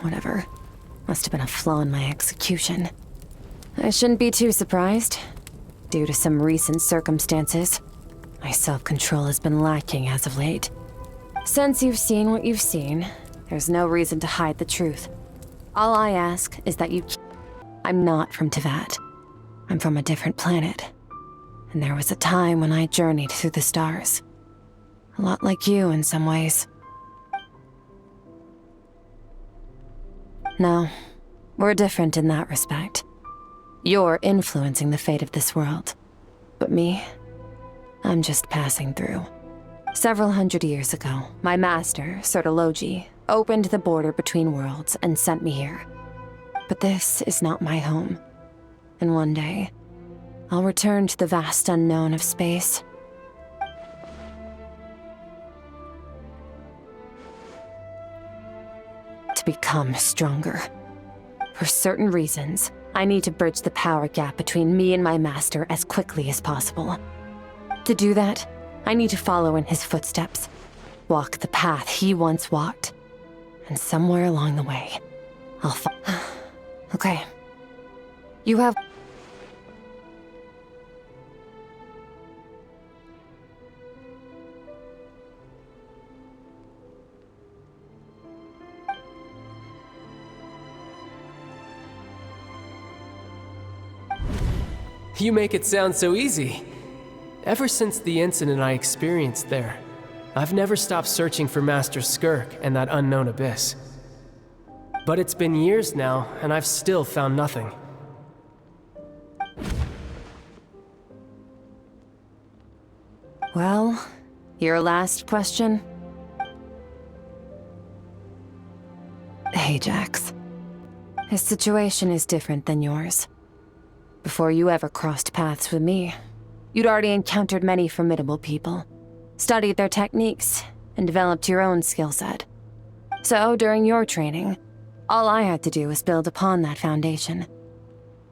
Whatever. Must have been a flaw in my execution. I shouldn't be too surprised. Due to some recent circumstances, my self-control has been lacking as of late. Since you've seen what you've seen, there's no reason to hide the truth. All I ask is that you... I'm not from Teyvat. I'm from a different planet. And there was a time when I journeyed through the stars. A lot like you in some ways. No, we're different in that respect. You're influencing the fate of this world. But me, I'm just passing through. Several hundred years ago, my master, Sertologi, opened the border between worlds and sent me here. But this is not my home. And one day, I'll return to the vast unknown of space. To become stronger. For certain reasons, I need to bridge the power gap between me and my master as quickly as possible. To do that, I need to follow in his footsteps, walk the path he once walked, and somewhere along the way, I'll Okay. You have... You make it sound so easy. Ever since the incident I experienced there, I've never stopped searching for Master Skirk and that unknown abyss. But it's been years now, and I've still found nothing. Well, your last question? Ajax. His situation is different than yours. Before you ever crossed paths with me, you'd already encountered many formidable people, studied their techniques, and developed your own skill set. So, during your training, all I had to do was build upon that foundation.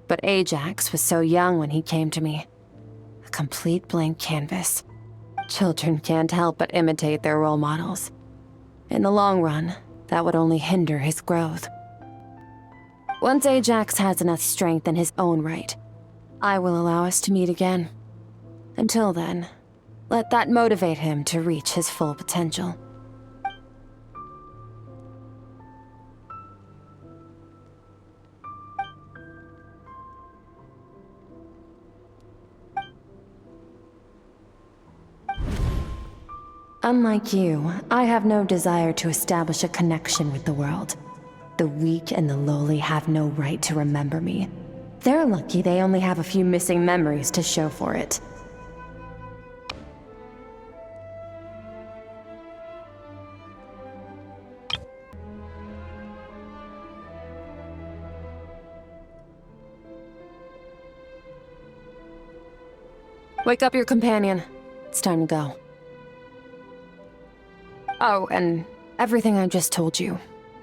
But Ajax was so young when he came to me. A complete blank canvas. Children can't help but imitate their role models. In the long run, that would only hinder his growth. Once Ajax has enough strength in his own right, I will allow us to meet again. Until then, let that motivate him to reach his full potential. Unlike you, I have no desire to establish a connection with the world. The weak and the lowly have no right to remember me. They're lucky they only have a few missing memories to show for it. Wake up your companion. It's time to go. Oh, and everything I just told you,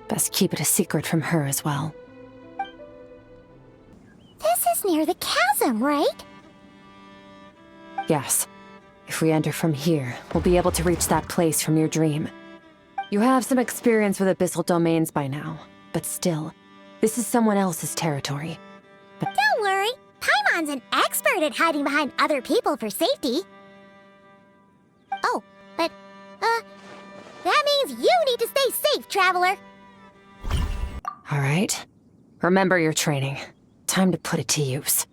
best keep it a secret from her as well. This is near the chasm, right? Yes. If we enter from here, we'll be able to reach that place from your dream. You have some experience with abyssal domains by now, but still, this is someone else's territory. Don't worry, Paimon's an expert at hiding behind other people for safety. Oh, but, that means you need to stay safe, traveler. All right. Remember your training. Time to put it to use.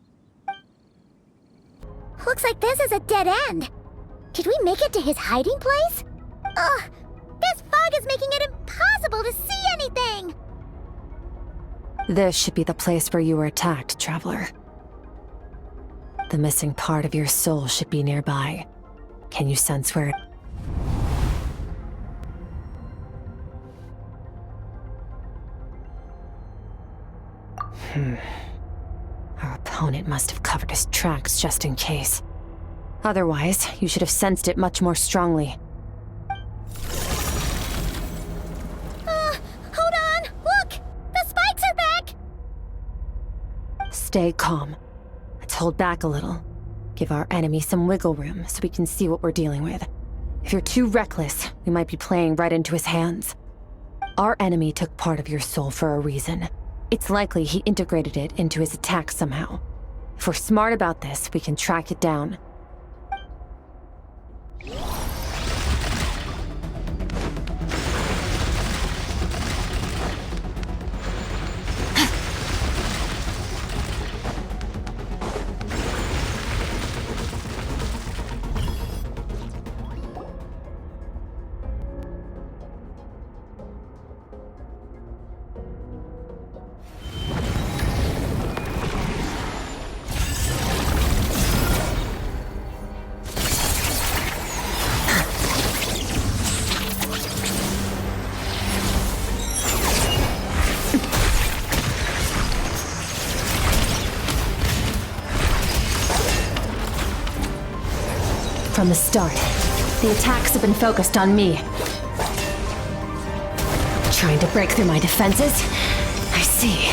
Looks like this is a dead end. Did we make it to his hiding place? Ugh, this fog is making it impossible to see anything. This should be the place where you were attacked, traveler. The missing part of your soul should be nearby. Can you sense where it... Our opponent must have covered his tracks just in case. Otherwise, you should have sensed it much more strongly. Hold on! Look! The spikes are back! Stay calm. Let's hold back a little. Give our enemy some wiggle room so we can see what we're dealing with. If you're too reckless, we might be playing right into his hands. Our enemy took part of your soul for a reason. It's likely he integrated it into his attack somehow. If we're smart about this, we can track it down. From the start, the attacks have been focused on me. Trying to break through my defenses? I see.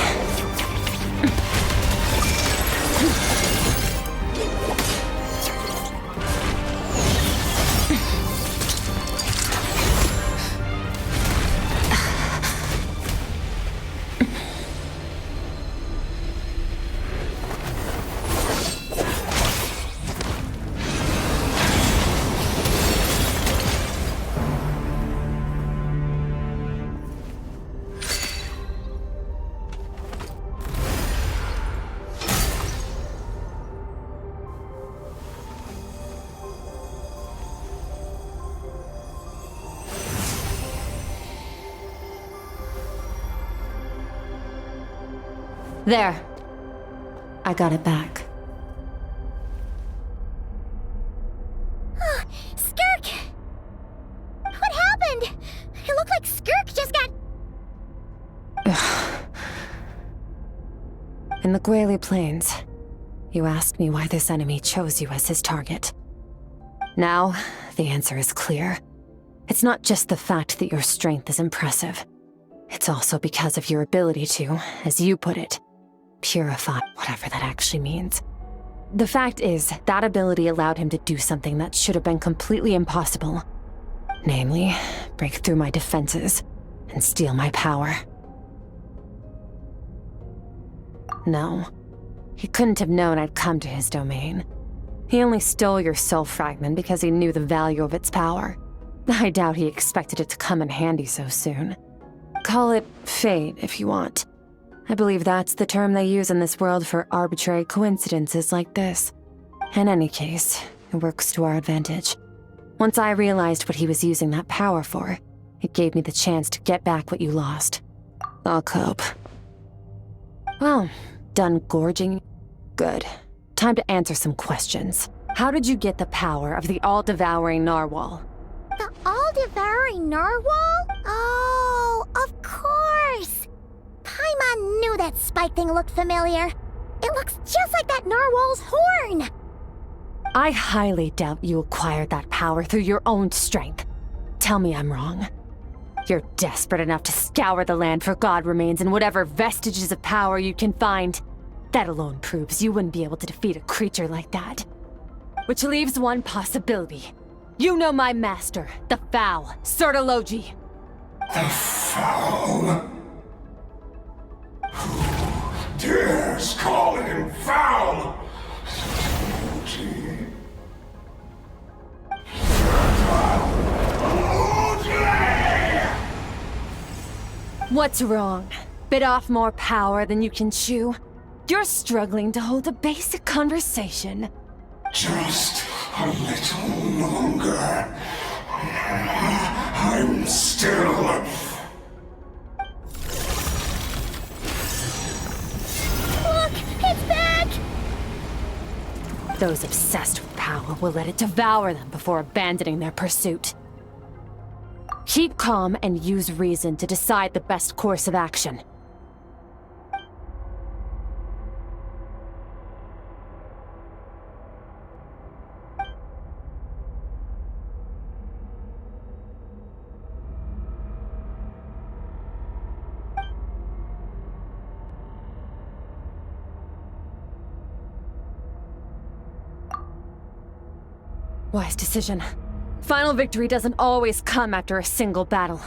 There. I got it back. Skirk! What happened? It looked like Skirk just got... In the Guili Plains, you asked me why this enemy chose you as his target. Now, the answer is clear. It's not just the fact that your strength is impressive. It's also because of your ability to, as you put it, purify, whatever that actually means. The fact is, that ability allowed him to do something that should have been completely impossible. Namely, break through my defenses and steal my power. No, he couldn't have known I'd come to his domain. He only stole your soul fragment because he knew the value of its power. I doubt he expected it to come in handy so soon. Call it fate, if you want. I believe that's the term they use in this world for arbitrary coincidences like this. In any case, it works to our advantage. Once I realized what he was using that power for, it gave me the chance to get back what you lost. I'll cope. Well, done gorging? Good. Time to answer some questions. How did you get the power of the all-devouring narwhal? The all-devouring narwhal? Oh, of course! Paimon knew that spike thing looked familiar. It looks just like that narwhal's horn! I highly doubt you acquired that power through your own strength. Tell me I'm wrong. You're desperate enough to scour the land for god remains and whatever vestiges of power you can find. That alone proves you wouldn't be able to defeat a creature like that. Which leaves one possibility. You know my master, the Foul, Sertologi. The Foul? Who dares call him Foul? What's wrong? Bit off more power than you can chew? You're struggling to hold a basic conversation. Just a little longer. I'm still... Look! It's back! Those obsessed with power will let it devour them before abandoning their pursuit. Keep calm and use reason to decide the best course of action. Wise decision. Final victory doesn't always come after a single battle.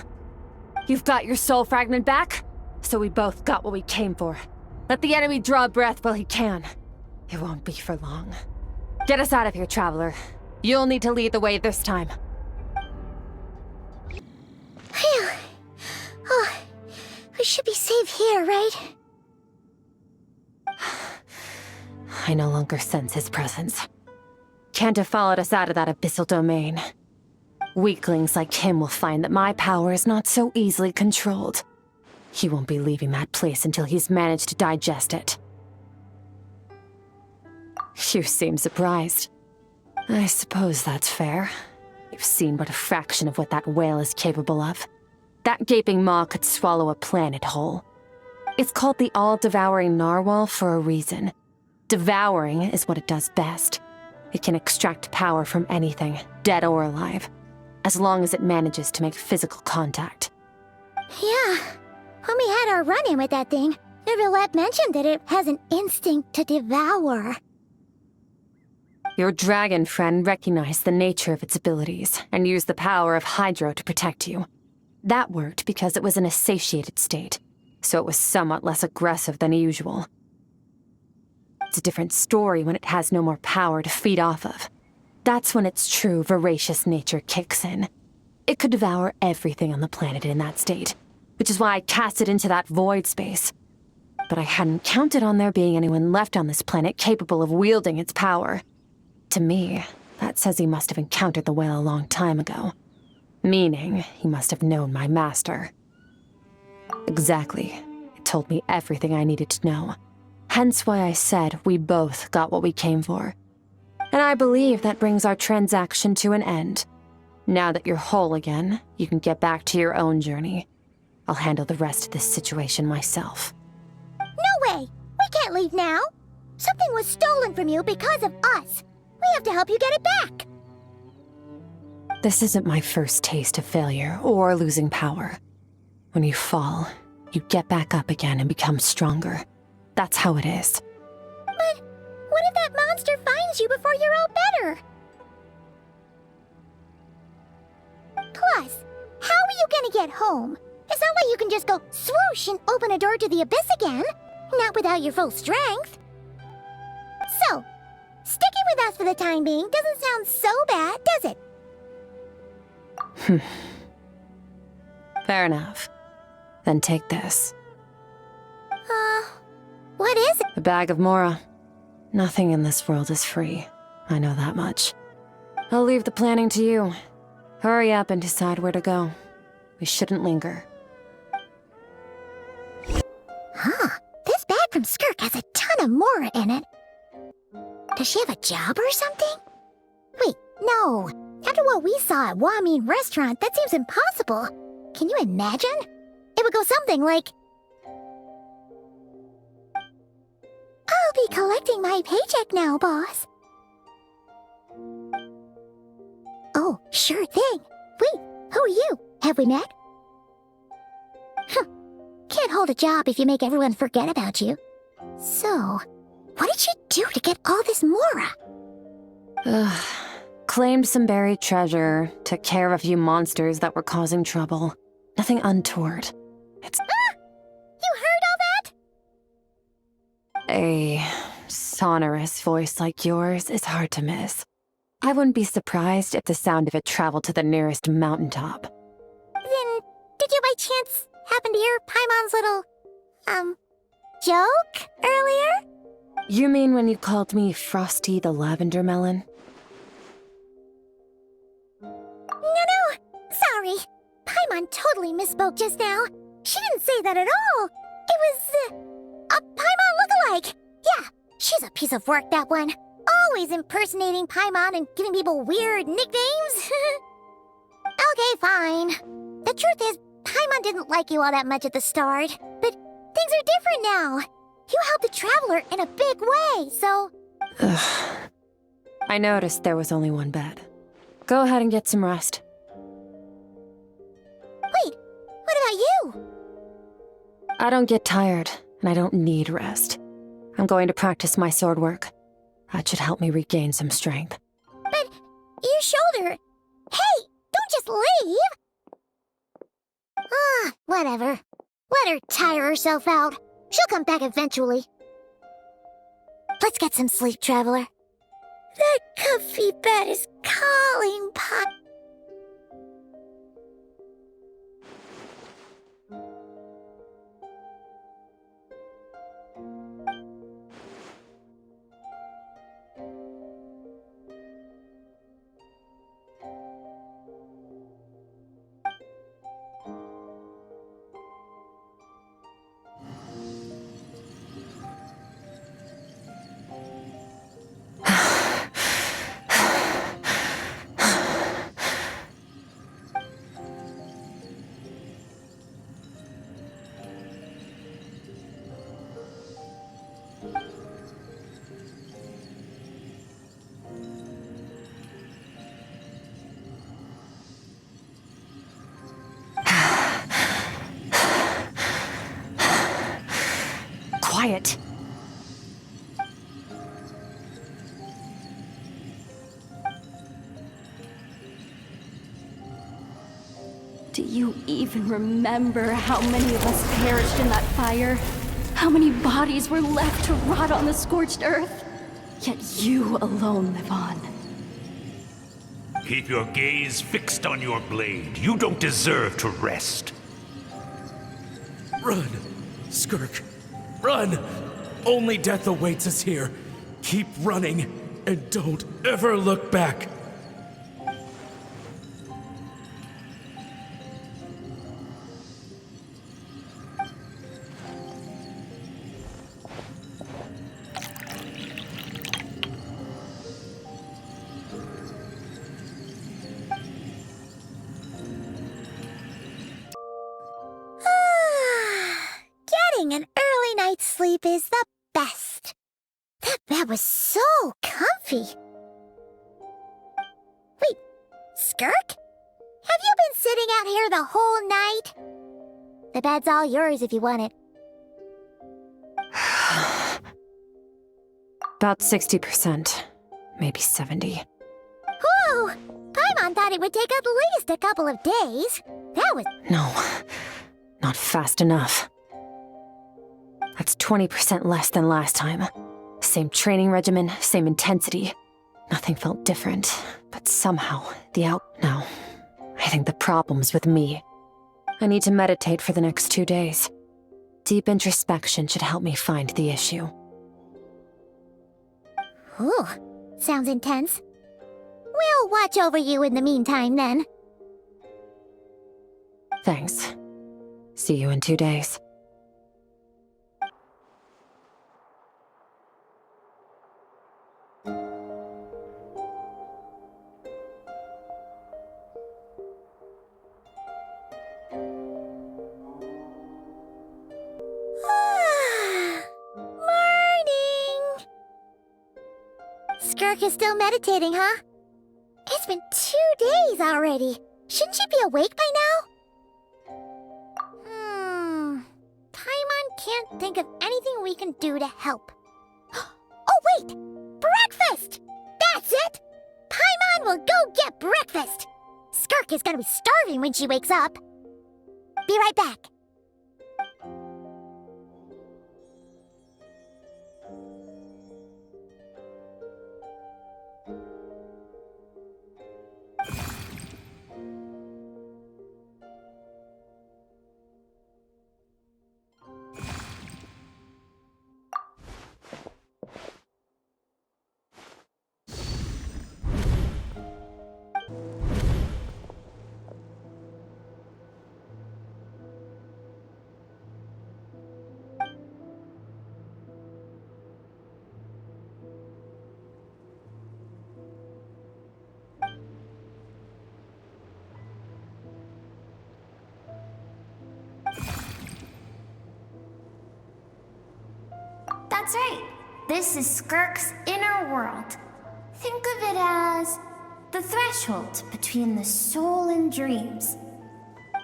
You've got your soul fragment back, so we both got what we came for. Let the enemy draw breath while he can. It won't be for long. Get us out of here, traveler. You'll need to lead the way this time. Phew. Oh, we should be safe here, right? I no longer sense his presence. Can't have followed us out of that abyssal domain. Weaklings like him will find that my power is not so easily controlled. He won't be leaving that place until he's managed to digest it. You seem surprised. I suppose that's fair. You've seen but a fraction of what that whale is capable of. That gaping maw could swallow a planet whole. It's called the all-devouring narwhal for a reason. Devouring is what it does best. It can extract power from anything, dead or alive, as long as it manages to make physical contact. Yeah. When we had our run-in with that thing, Neuvillette mentioned that it has an instinct to devour. Your dragon friend recognized the nature of its abilities and used the power of Hydro to protect you. That worked because it was in a satiated state, so it was somewhat less aggressive than usual. It's a different story when it has no more power to feed off of. That's when its true, voracious nature kicks in. It could devour everything on the planet in that state, which is why I cast it into that void space. But I hadn't counted on there being anyone left on this planet capable of wielding its power. To me, that says he must have encountered the whale a long time ago. Meaning, he must have known my master. Exactly. It told me everything I needed to know. Hence why I said we both got what we came for. And I believe that brings our transaction to an end. Now that you're whole again, you can get back to your own journey. I'll handle the rest of this situation myself. No way! We can't leave now! Something was stolen from you because of us! We have to help you get it back! This isn't my first taste of failure or losing power. When you fall, you get back up again and become stronger. That's how it is. But what if that monster finds you before you're all better? Plus, how are you gonna get home? It's not like you can just go swoosh and open a door to the abyss again. Not without your full strength. So, sticking with us for the time being doesn't sound so bad, does it? Fair enough. Then take this. What is it? A bag of Mora. Nothing in this world is free. I know that much. I'll leave the planning to you. Hurry up and decide where to go. We shouldn't linger. This bag from Skirk has a ton of Mora in it. Does she have a job or something? Wait, no. After what we saw at Wamin Restaurant, that seems impossible. Can you imagine? It would go something like... I'll be collecting my paycheck now, boss. Oh, sure thing. Wait, who are you? Have we met? Can't hold a job if you make everyone forget about you. So, what did she do to get all this Mora? Claimed some buried treasure, took care of a few monsters that were causing trouble. Nothing untoward. It's... You heard all that? A sonorous voice like yours is hard to miss. I wouldn't be surprised if the sound of it traveled to the nearest mountaintop. Then, did you by chance happen to hear Paimon's little, joke earlier? You mean when you called me Frosty the Lavender Melon? No, sorry. Paimon totally misspoke just now. She didn't say that at all. It was, a Paimon lookalike. Yeah, she's a piece of work, that one. Always impersonating Paimon and giving people weird nicknames. Okay, fine. The truth is, Paimon didn't like you all that much at the start, but things are different now. You helped the Traveler in a big way, so... Ugh. I noticed there was only one bed. Go ahead and get some rest. Wait, what about you? I don't get tired, and I don't need rest. I'm going to practice my sword work. That should help me regain some strength. But your shoulder... Hey, don't just leave! Whatever. Let her tire herself out. She'll come back eventually. Let's get some sleep, Traveler. That comfy bed is calling, Pop. Quiet. Do you even remember how many of us perished in that fire? How many bodies were left to rot on the scorched earth? Yet you alone live on. Keep your gaze fixed on your blade. You don't deserve to rest. Run, Skirk. Run! Only death awaits us here. Keep running, and don't ever look back. sleep is the best. That bed was so comfy. Wait, Skirk? Have you been sitting out here the whole night? The bed's all yours if you want it. About 60%. Maybe 70. Whew! Paimon thought it would take at least a couple of days. That was... No, not fast enough. That's 20% less than last time. Same training regimen, same intensity. Nothing felt different, but somehow No, I think the problem's with me. I need to meditate for the next 2 days. Deep introspection should help me find the issue. Ooh, sounds intense. We'll watch over you in the meantime, then. Thanks. See you in 2 days. Morning! Skirk is still meditating, huh? It's been 2 days already. Shouldn't she be awake by now? Paimon can't think of anything we can do to help. Oh, wait! Breakfast! That's it! Paimon will go get breakfast! Skirk is gonna be starving when she wakes up. Be right back. That's right. This is Skirk's inner world. Think of it as the threshold between the soul and dreams.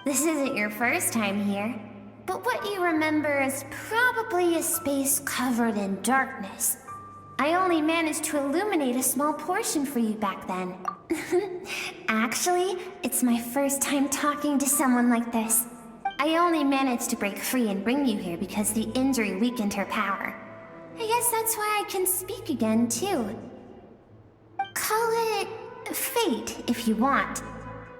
This isn't your first time here, but what you remember is probably a space covered in darkness. I only managed to illuminate a small portion for you back then. Actually, it's my first time talking to someone like this. I only managed to break free and bring you here because the injury weakened her power. I guess that's why I can speak again, too. Call it fate, if you want.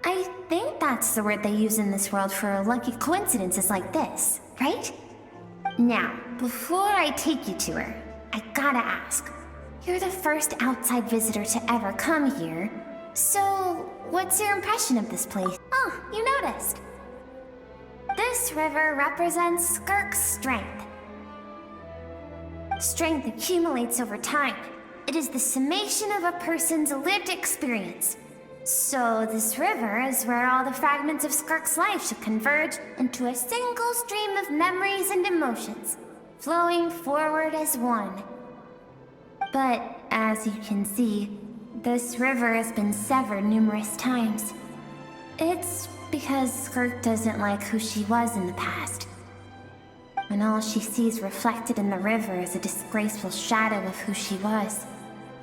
I think that's the word they use in this world for lucky coincidences like this, right? Now, before I take you to her, I gotta ask. You're the first outside visitor to ever come here, so what's your impression of this place? Oh, you noticed. This river represents Skirk's strength. Strength accumulates over time. It is the summation of a person's lived experience. So this river is where all the fragments of Skirk's life should converge into a single stream of memories and emotions, flowing forward as one. But as you can see, this river has been severed numerous times. It's because Skirk doesn't like who she was in the past. And all she sees reflected in the river is a disgraceful shadow of who she was.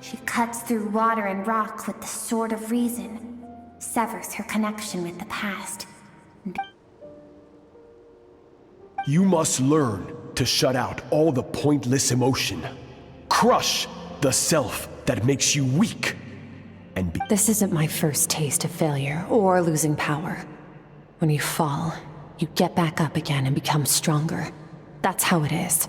She cuts through water and rock with the sword of reason, severs her connection with the past. You must learn to shut out all the pointless emotion. Crush the self that makes you weak. And This isn't my first taste of failure or losing power. When you fall, you get back up again and become stronger. That's how it is.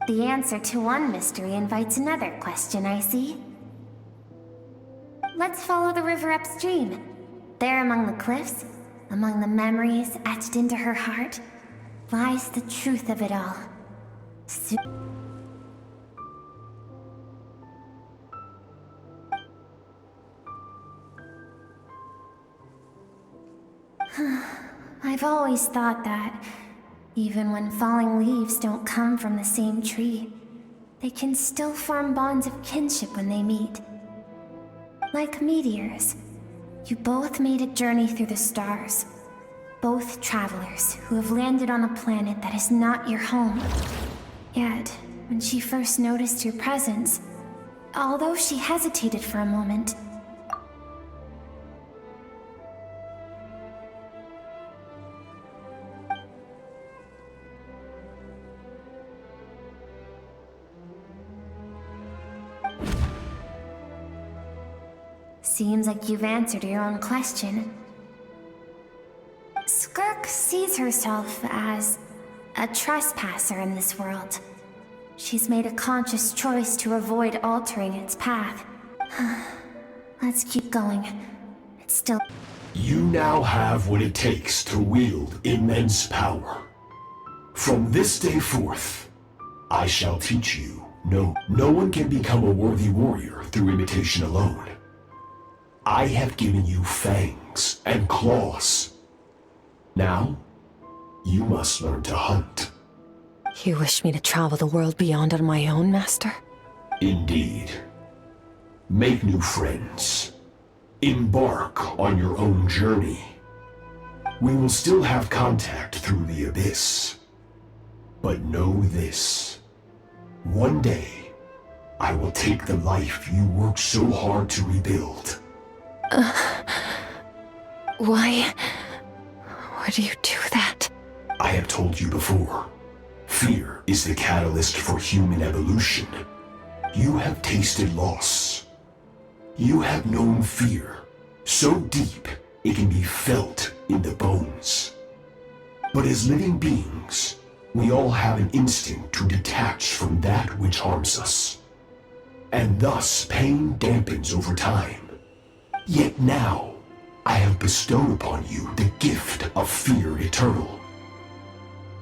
The answer to one mystery invites another question, I see. Let's follow the river upstream. There among the cliffs, among the memories etched into her heart, lies the truth of it all. I've always thought that, even when falling leaves don't come from the same tree, they can still form bonds of kinship when they meet. Like meteors, you both made a journey through the stars. Both travelers who have landed on a planet that is not your home. Yet, when she first noticed your presence, although she hesitated for a moment, seems like you've answered your own question. Skirk sees herself as a trespasser in this world. She's made a conscious choice to avoid altering its path. Let's keep going. It's still... You now have what it takes to wield immense power. From this day forth, I shall teach you. No one can become a worthy warrior through imitation alone. I have given you fangs and claws. Now, you must learn to hunt. You wish me to travel the world beyond on my own, Master? Indeed. Make new friends. Embark on your own journey. We will still have contact through the abyss. But know this. One day, I will take the life you worked so hard to rebuild. Why would you do that? I have told you before. Fear is the catalyst for human evolution. You have tasted loss. You have known fear, so deep it can be felt in the bones. But as living beings, we all have an instinct to detach from that which harms us. And thus pain dampens over time. Yet now, I have bestowed upon you the gift of fear eternal.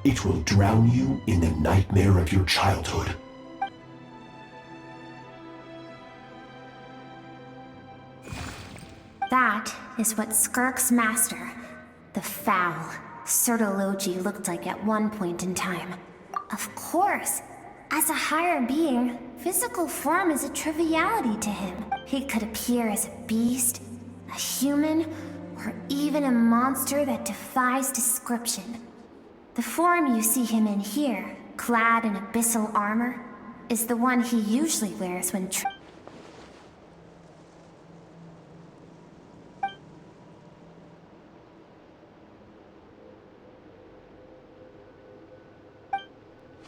It will drown you in the nightmare of your childhood. that is what Skirk's master, the foul Sertologi, looked like at one point in time. Of course, as a higher being, physical form is a triviality to him. He could appear as a beast, a human, or even a monster that defies description. The form you see him in here, clad in abyssal armor, is the one he usually wears when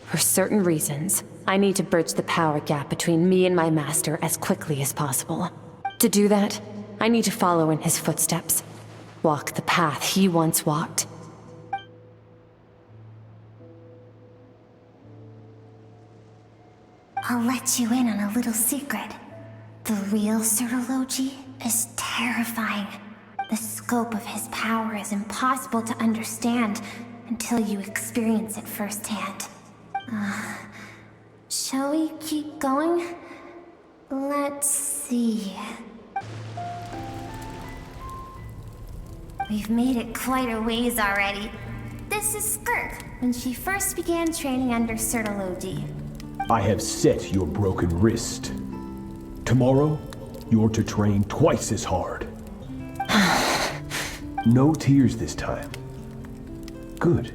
For certain reasons, I need to bridge the power gap between me and my master as quickly as possible. To do that, I need to follow in his footsteps. Walk the path he once walked. I'll let you in on a little secret. The real Sertologi is terrifying. The scope of his power is impossible to understand until you experience it firsthand. Shall we keep going? Let's see. We've made it quite a ways already. This is Skirk, when she first began training under Sertologi. I have set your broken wrist. Tomorrow, you're to train twice as hard. No tears this time. Good.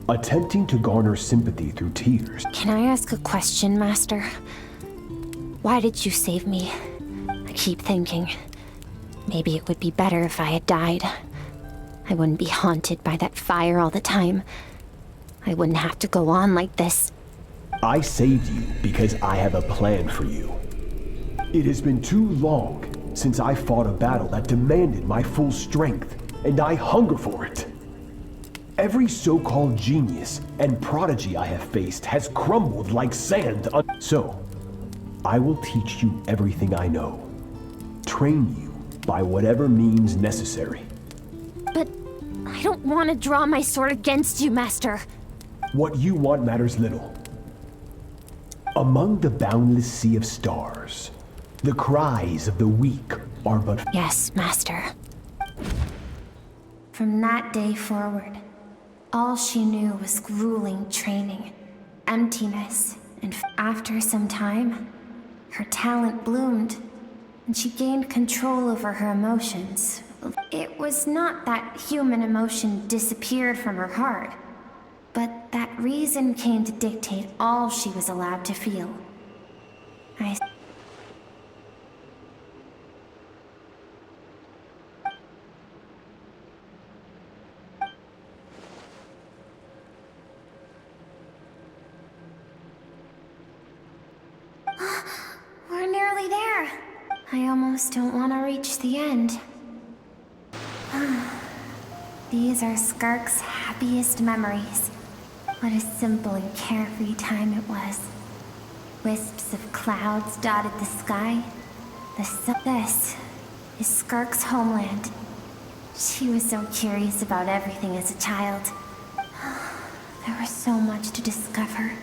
Attempting to garner sympathy through tears. Can I ask a question, Master? Why did you save me? I keep thinking, maybe it would be better if I had died. I wouldn't be haunted by that fire all the time. I wouldn't have to go on like this. I saved you because I have a plan for you. It has been too long since I fought a battle that demanded my full strength, and I hunger for it. Every so-called genius and prodigy I have faced has crumbled like sand. So, I will teach you everything I know. Train you by whatever means necessary. But I don't want to draw my sword against you, Master. What you want matters little. Among the boundless sea of stars, the cries of the weak are but... Yes, Master. From that day forward, all she knew was grueling training, emptiness, and after some time, her talent bloomed, and she gained control over her emotions. It was not that human emotion disappeared from her heart, but that reason came to dictate all she was allowed to feel. We're nearly there. I almost don't want to reach the end. These are Skirk's happiest memories. What a simple and carefree time it was. Wisps of clouds dotted the sky. This is Skirk's homeland. She was so curious about everything as a child. There was so much to discover.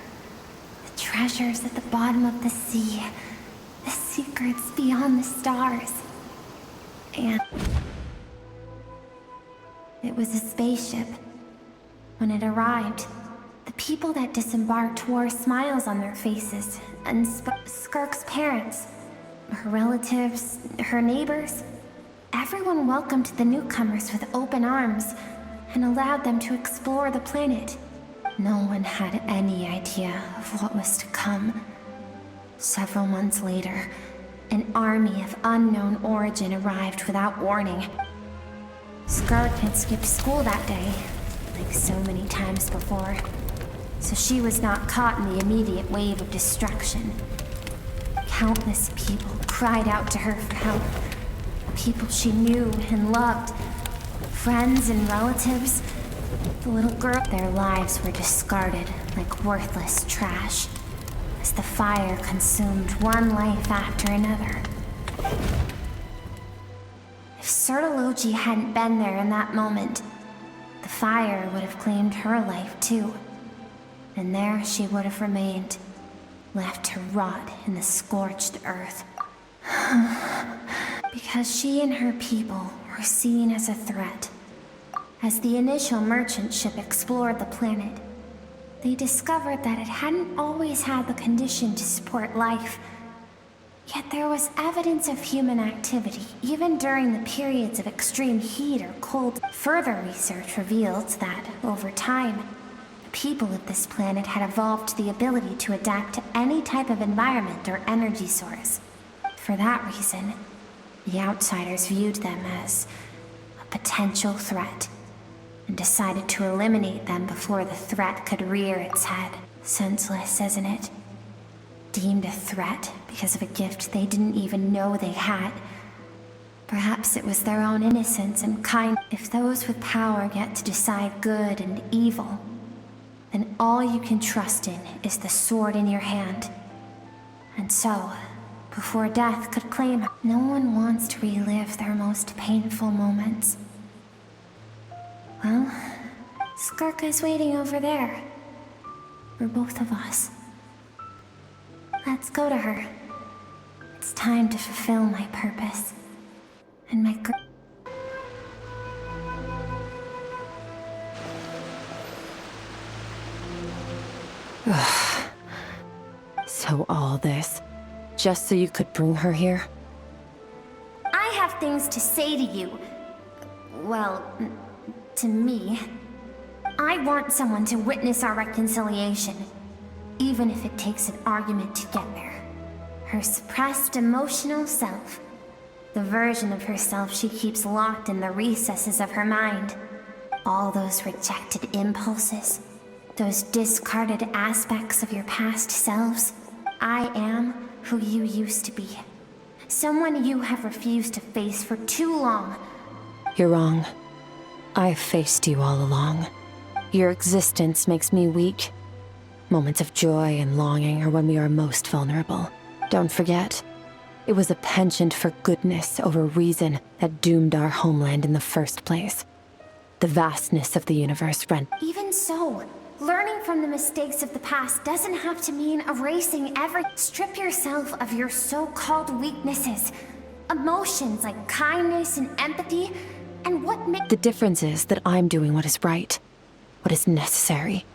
The treasures at the bottom of the sea. The secrets beyond the stars. And it was a spaceship. When it arrived, the people that disembarked wore smiles on their faces, and Skirk's parents, her relatives, her neighbors, everyone welcomed the newcomers with open arms and allowed them to explore the planet. No one had any idea of what was to come. Several months later, an army of unknown origin arrived without warning. Skirk had skipped school that day, like so many times before, so she was not caught in the immediate wave of destruction. Countless people cried out to her for help. People she knew and loved, friends and relatives. The little girl, their lives were discarded like worthless trash, as the fire consumed one life after another. If Sertology hadn't been there in that moment, the fire would have claimed her life too. And there she would have remained, left to rot in the scorched earth. Because she and her people were seen as a threat. As the initial merchant ship explored the planet, they discovered that it hadn't always had the condition to support life. Yet there was evidence of human activity, even during the periods of extreme heat or cold. Further research revealed that, over time, the people of this planet had evolved the ability to adapt to any type of environment or energy source. For that reason, the outsiders viewed them as a potential threat, and decided to eliminate them before the threat could rear its head. Senseless, isn't it? Deemed a threat because of a gift they didn't even know they had. Perhaps it was their own innocence and kind. If those with power get to decide good and evil, then all you can trust in is the sword in your hand. And so, before death could claim her, no one wants to relive their most painful moments. Well, Skirk is waiting over there. For both of us. Let's go to her. It's time to fulfill my purpose. And my So all this, just so you could bring her here? I have things to say to you. Well, to me. I want someone to witness our reconciliation, even if it takes an argument to get there. Her suppressed emotional self, the version of herself she keeps locked in the recesses of her mind. All those rejected impulses, those discarded aspects of your past selves. I am who you used to be. Someone you have refused to face for too long. You're wrong. I've faced you all along. Your existence makes me weak. Moments of joy and longing are when we are most vulnerable. Don't forget, it was a penchant for goodness over reason that doomed our homeland in the first place. The vastness of the universe rent. Even so, Learning from the mistakes of the past doesn't have to mean erasing every... Strip yourself of your so-called weaknesses. Emotions like kindness and empathy, and what makes... The difference is that I'm doing what is right, what is necessary.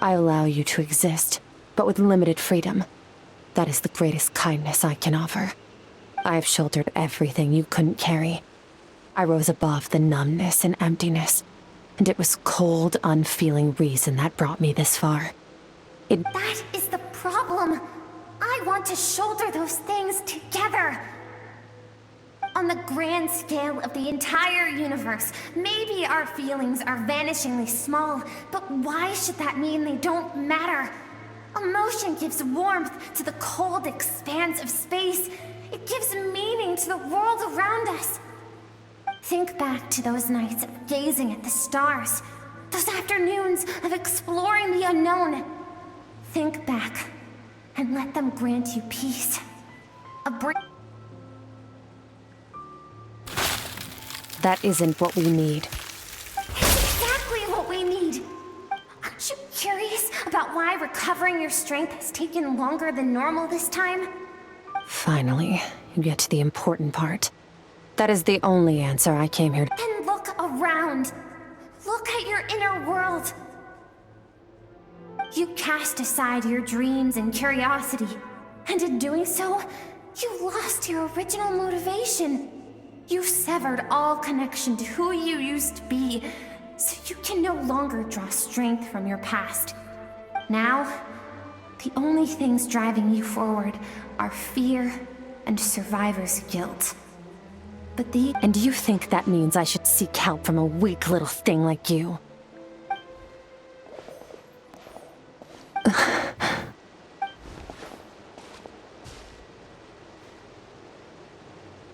I allow you to exist, but with limited freedom. That is the greatest kindness I can offer. I have shouldered everything you couldn't carry. I rose above the numbness and emptiness, and it was cold, unfeeling reason that brought me this far. That is the problem. I want to shoulder those things together. On the grand scale of the entire universe, maybe our feelings are vanishingly small, but why should that mean they don't matter? Emotion gives warmth to the cold expanse of space. It gives meaning to the world around us. Think back to those nights of gazing at the stars, those afternoons of exploring the unknown. Think back, and let them grant you peace. That isn't what we need. It's exactly what we need. Aren't you curious about why recovering your strength has taken longer than normal this time? Finally, you get to the important part. That is the only answer I came here to... Then look around. Look at your inner world. You cast aside your dreams and curiosity, and in doing so, you lost your original motivation. You severed all connection to who you used to be, so you can no longer draw strength from your past. Now, the only things driving you forward are fear and survivor's guilt. But And you think that means I should seek help from a weak little thing like you?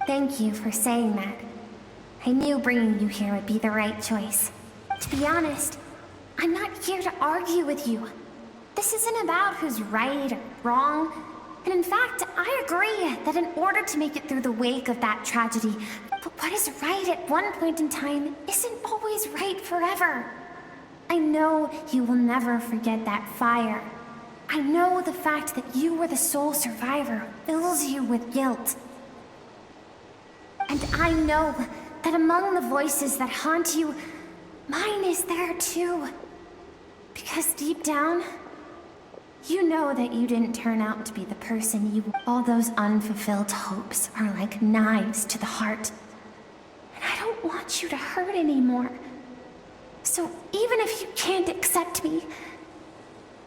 Thank you for saying that. I knew bringing you here would be the right choice. To be honest, I'm not here to argue with you. This isn't about who's right or wrong. And in fact, I agree that in order to make it through the wake of that tragedy, but what is right at one point in time isn't always right forever. I know you will never forget that fire. I know the fact that you were the sole survivor fills you with guilt. And I know that among the voices that haunt you, mine is there too. Because deep down, you know that you didn't turn out to be the person you... All those unfulfilled hopes are like knives to the heart. And I don't want you to hurt anymore. So even if you can't accept me,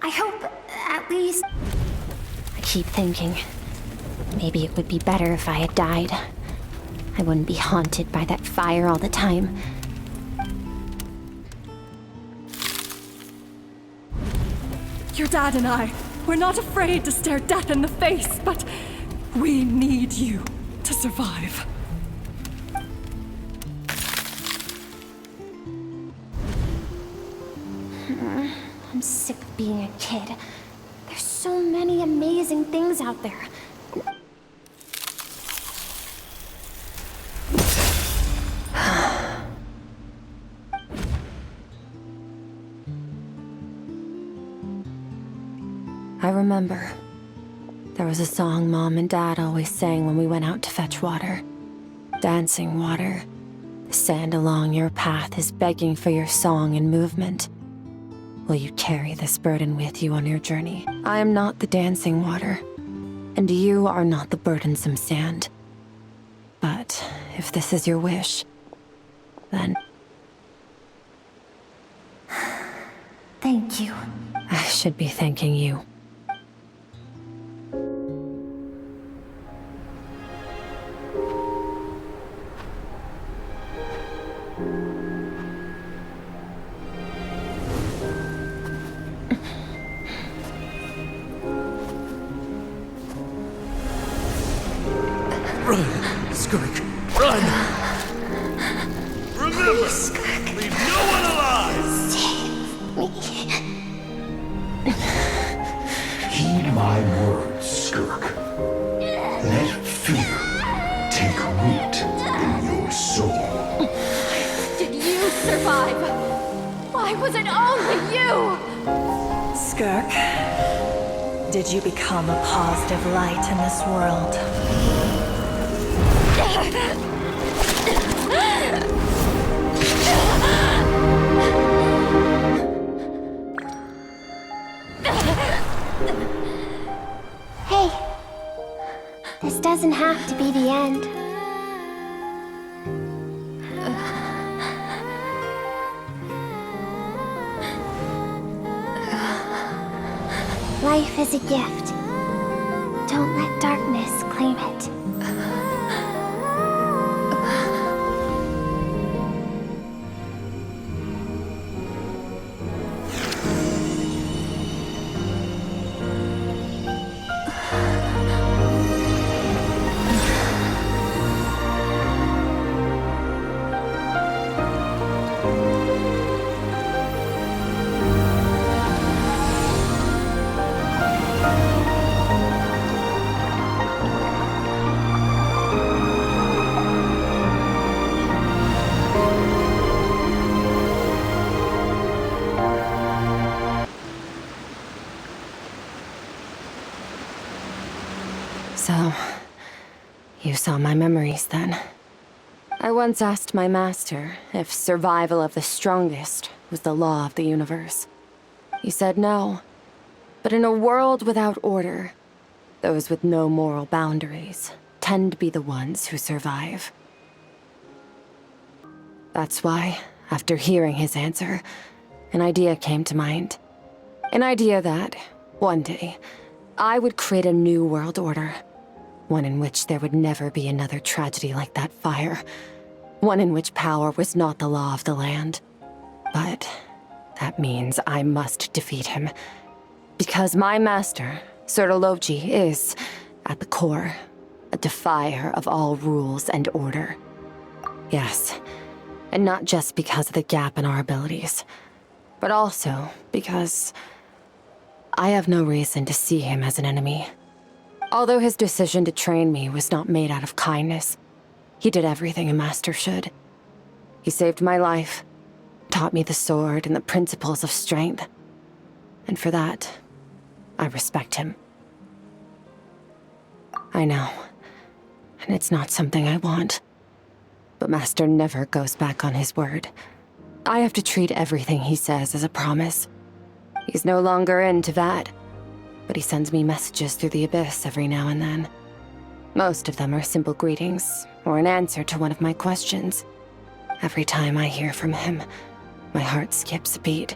I hope at least... I keep thinking, maybe it would be better if I had died. I wouldn't be haunted by that fire all the time. Your dad and I, we're not afraid to stare death in the face, but we need you to survive. I'm sick of being a kid. There's so many amazing things out there. I remember. There was a song Mom and Dad always sang when we went out to fetch water. Dancing water. The sand along your path is begging for your song and movement. Will you carry this burden with you on your journey? I am not the dancing water, and you are not the burdensome sand. But if this is your wish, then... Thank you. I should be thanking you. Run, Skirk, run! Remember, leave no one alive! Heed my words, Skirk. Let fear take root in your soul. Did you survive? Why was it only you? Skirk, did you become a positive light in this world? Hey, this doesn't have to be the end. Life is a gift. Don't let darkness claim it. So, you saw my memories then. I once asked my master if survival of the strongest was the law of the universe. He said no. But in a world without order, those with no moral boundaries tend to be the ones who survive. That's why, after hearing his answer, an idea came to mind. An idea that, one day, I would create a new world order. One in which there would never be another tragedy like that fire. One in which power was not the law of the land. But that means I must defeat him. Because my master, Surtology, is, at the core, a defier of all rules and order. Yes, and not just because of the gap in our abilities, but also because I have no reason to see him as an enemy. Although his decision to train me was not made out of kindness, he did everything a master should. He saved my life, taught me the sword and the principles of strength. And for that, I respect him. I know, and it's not something I want. But Master never goes back on his word. I have to treat everything he says as a promise. He's no longer into that. But he sends me messages through the abyss every now and then. Most of them are simple greetings, or an answer to one of my questions. Every time I hear from him, my heart skips a beat.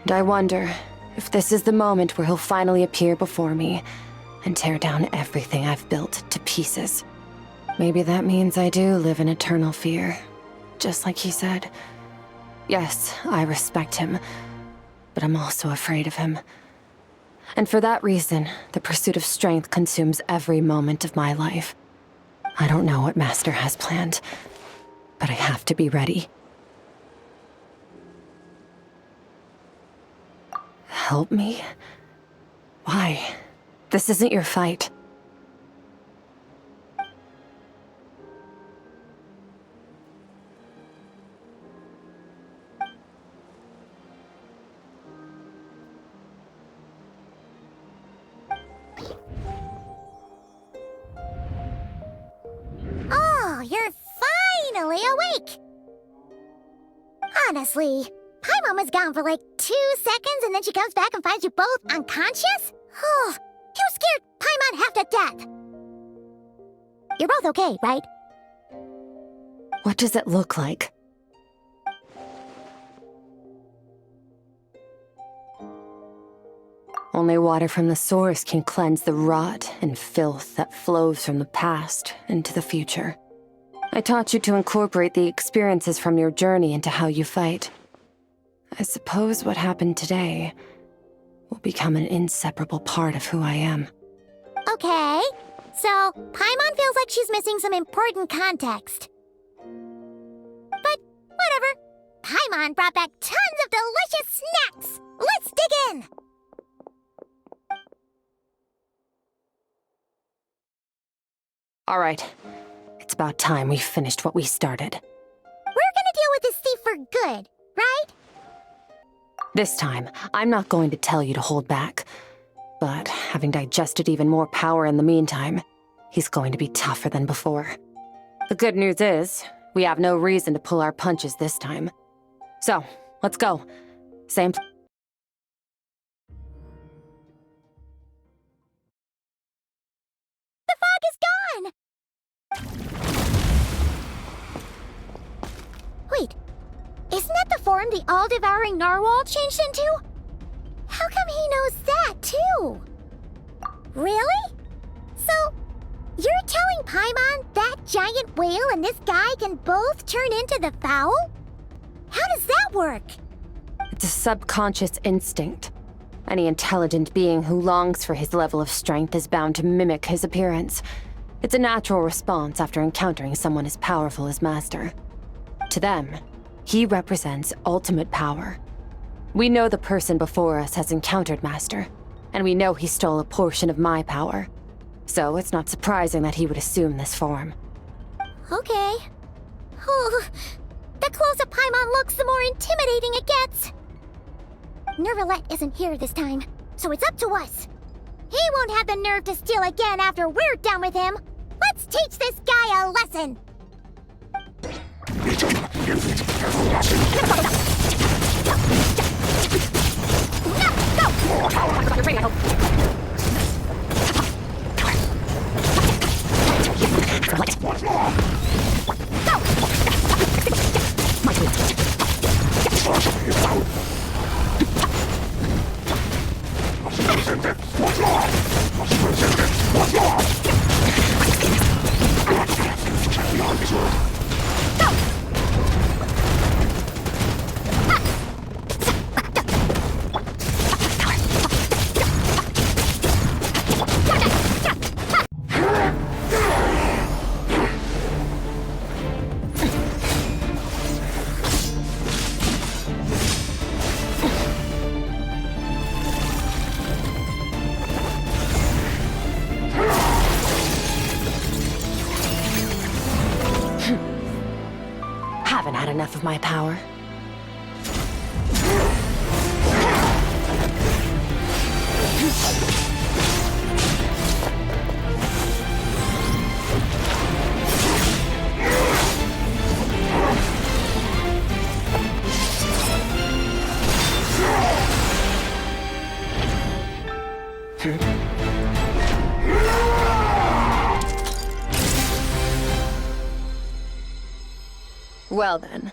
And I wonder if this is the moment where he'll finally appear before me and tear down everything I've built to pieces. Maybe that means I do live in eternal fear, just like he said. Yes, I respect him, but I'm also afraid of him. And for that reason, the pursuit of strength consumes every moment of my life. I don't know what Master has planned, but I have to be ready. Help me? Why? This isn't your fight. You're finally awake! Honestly, Paimon was gone for like 2 seconds and then she comes back and finds you both unconscious? Oh, you scared Paimon half to death! You're both okay, right? What does it look like? Only water from the source can cleanse the rot and filth that flows from the past into the future. I taught you to incorporate the experiences from your journey into how you fight. I suppose what happened today will become an inseparable part of who I am. Okay, so Paimon feels like she's missing some important context. But whatever. Paimon brought back tons of delicious snacks! Let's dig in! All right. It's about time we finished what we started. We're gonna deal with this thief for good, right? This time, I'm not going to tell you to hold back. But having digested even more power in the meantime, he's going to be tougher than before. The good news is, we have no reason to pull our punches this time. So, let's go. Same. The fog is gone! Wait, isn't that the form the all-devouring narwhal changed into? How come he knows that, too? Really? So, you're telling Paimon that giant whale and this guy can both turn into the fowl? How does that work? It's a subconscious instinct. Any intelligent being who longs for his level of strength is bound to mimic his appearance. It's a natural response after encountering someone as powerful as Master. To them, he represents ultimate power. We know the person before us has encountered Master, and we know he stole a portion of my power. So it's not surprising that he would assume this form. Okay. Oh, the closer Paimon looks, the more intimidating it gets. Nervalette isn't here this time, so it's up to us. He won't have the nerve to steal again after we're done with him. Let's teach this guy a lesson. Haven't had enough of my power. Well then,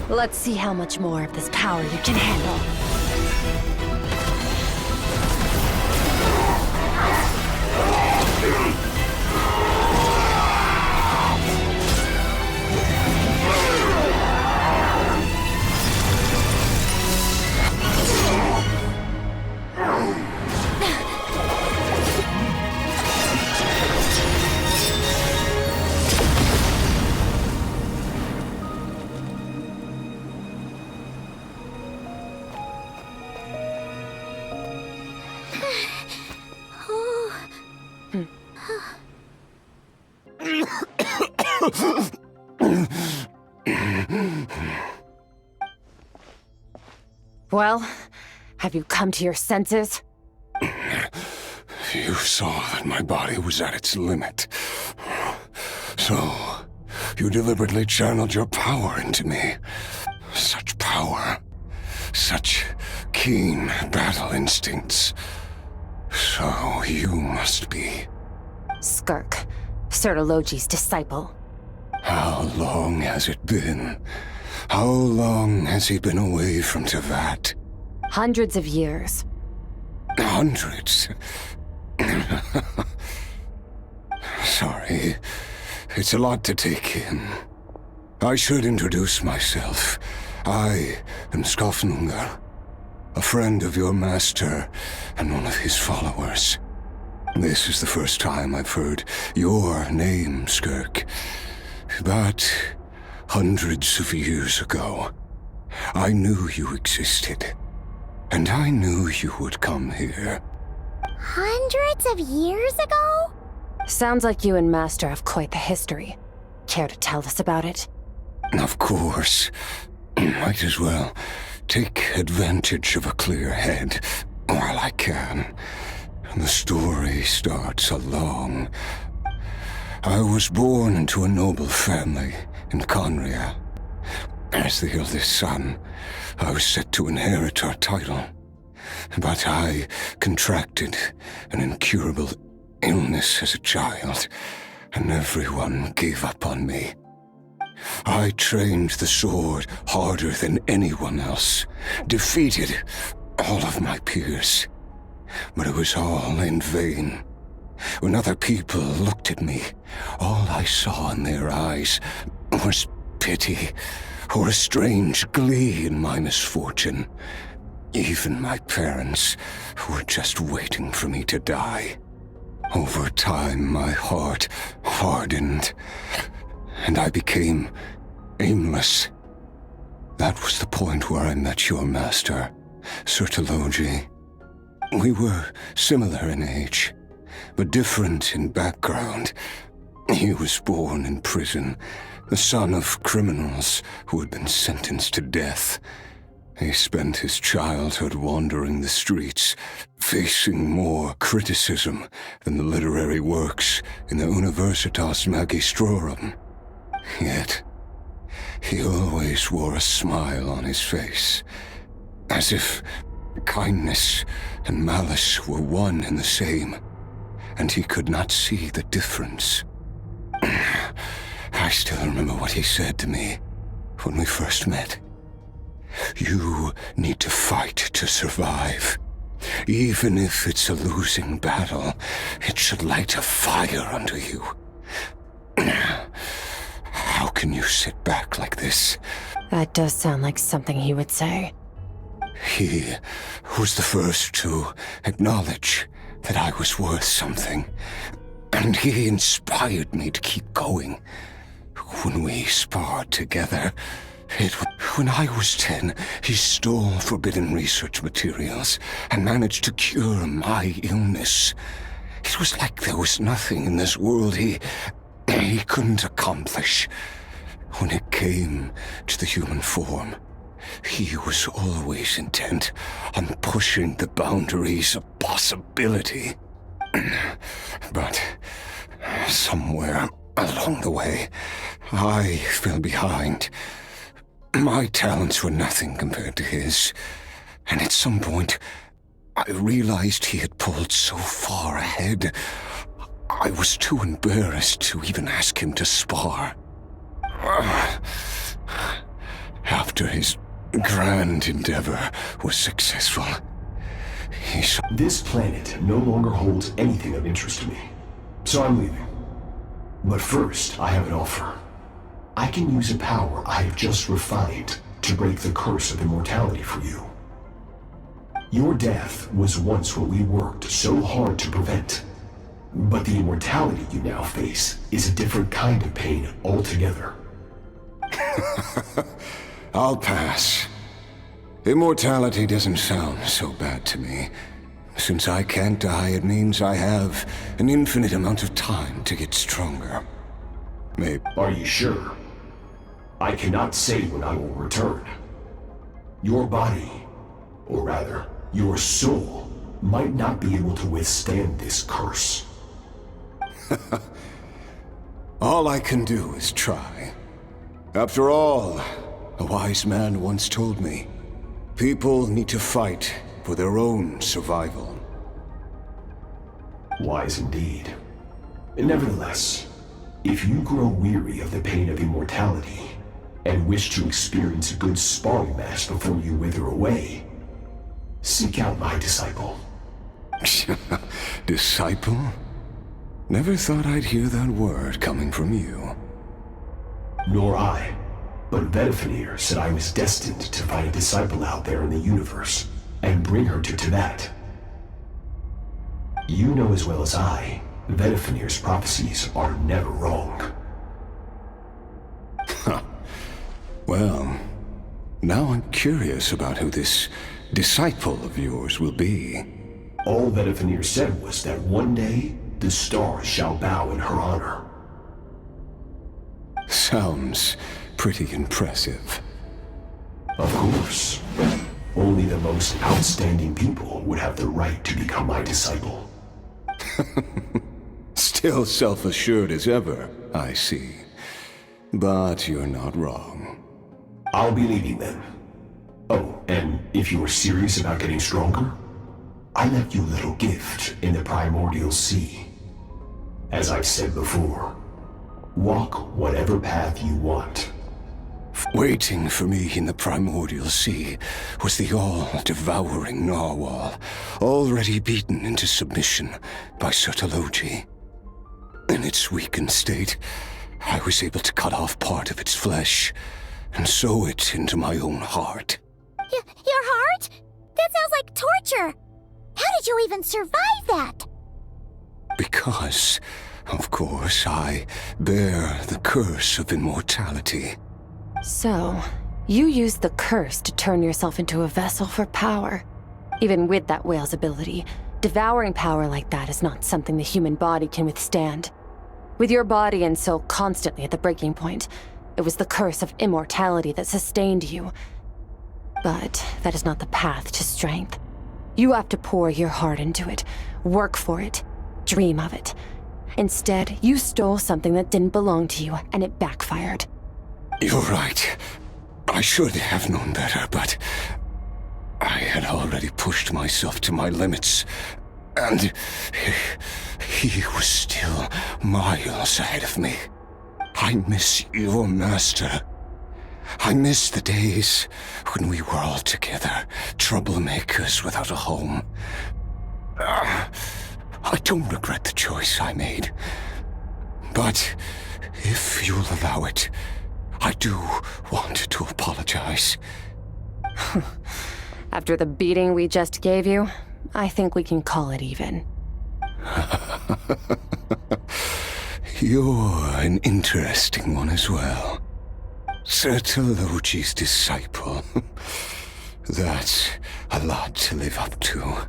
let's see how much more of this power you can handle. Well, have you come to your senses? You saw that my body was at its limit. So, you deliberately channeled your power into me. Such power. Such keen battle instincts. So, you must be... Skirk, Sertologi's disciple. How long has it been? How long has he been away from Tevat? Hundreds of years. Hundreds? Sorry, it's a lot to take in. I should introduce myself. I am Skofnungar, a friend of your master and one of his followers. This is the first time I've heard your name, Skirk. But hundreds of years ago, I knew you existed. And I knew you would come here. Hundreds of years ago? Sounds like you and Master have quite the history. Care to tell us about it? Of course. Might as well take advantage of a clear head while I can. The story starts along. I was born into a noble family in Conria. As the eldest son, I was set to inherit our title. But I contracted an incurable illness as a child, and everyone gave up on me. I trained the sword harder than anyone else, defeated all of my peers. But it was all in vain. When other people looked at me, all I saw in their eyes was pity or a strange glee in my misfortune. Even my parents were just waiting for me to die. Over time, my heart hardened, and I became aimless. That was the point where I met your master, Sir Taloji. We were similar in age, but different in background. He was born in prison, the son of criminals who had been sentenced to death. He spent his childhood wandering the streets, facing more criticism than the literary works in the Universitas Magistrorum. Yet, he always wore a smile on his face, as if kindness and malice were one and the same, and he could not see the difference. I still remember what he said to me when we first met. You need to fight to survive. Even if it's a losing battle, it should light a fire under you. How can you sit back like this? That does sound like something he would say. He was the first to acknowledge that I was worth something, and he inspired me to keep going. When we sparred together, when I was 10, he stole forbidden research materials and managed to cure my illness. It was like there was nothing in this world he couldn't accomplish. When it came to the human form, he was always intent on pushing the boundaries of possibility. But somewhere along the way, I fell behind. My talents were nothing compared to his, and at some point, I realized he had pulled so far ahead, I was too embarrassed to even ask him to spar. After his grand endeavor was successful, This planet no longer holds anything of interest to me, so I'm leaving. But first, I have an offer. I can use a power I have just refined to break the curse of immortality for you. Your death was once what we worked so hard to prevent. But the immortality you now face is a different kind of pain altogether. I'll pass. Immortality doesn't sound so bad to me. Since I can't die, it means I have an infinite amount of time to get stronger. Maybe. Are you sure? I cannot say when I will return. Your body, or rather, your soul, might not be able to withstand this curse. All I can do is try. After all, a wise man once told me, people need to fight for their own survival. Wise indeed. Nevertheless, if you grow weary of the pain of immortality, and wish to experience a good sparring match before you wither away, seek out my disciple. Disciple? Never thought I'd hear that word coming from you. Nor I. But Vedifenir said I was destined to find a disciple out there in the universe, and bring her to Tibet. You know as well as I, Vedifenir's prophecies are never wrong. Well, now I'm curious about who this disciple of yours will be. All Vedifenir said was that one day, the stars shall bow in her honor. Sounds pretty impressive. Of course. Only the most outstanding people would have the right to become my disciple. Still self-assured as ever, I see. But you're not wrong. I'll be leading them. Oh, and if you were serious about getting stronger, I left you a little gift in the primordial sea. As I've said before, walk whatever path you want. Waiting for me in the primordial sea was the all-devouring narwhal, already beaten into submission by Sertologi. In its weakened state, I was able to cut off part of its flesh and sew it into my own heart. Your heart? That sounds like torture! How did you even survive that? Because, of course, I bear the curse of immortality. So, you used the curse to turn yourself into a vessel for power. Even with that whale's ability, devouring power like that is not something the human body can withstand. With your body and soul constantly at the breaking point, it was the curse of immortality that sustained you. But that is not the path to strength. You have to pour your heart into it, work for it, dream of it. Instead, you stole something that didn't belong to you, and it backfired. You're right. I should have known better, but I had already pushed myself to my limits, and he was still miles ahead of me. I miss your master. I miss the days when we were all together, troublemakers without a home. I don't regret the choice I made, but if you'll allow it, I do want to apologize. After the beating we just gave you, I think we can call it even. You're an interesting one as well. Sertologi's disciple. That's a lot to live up to.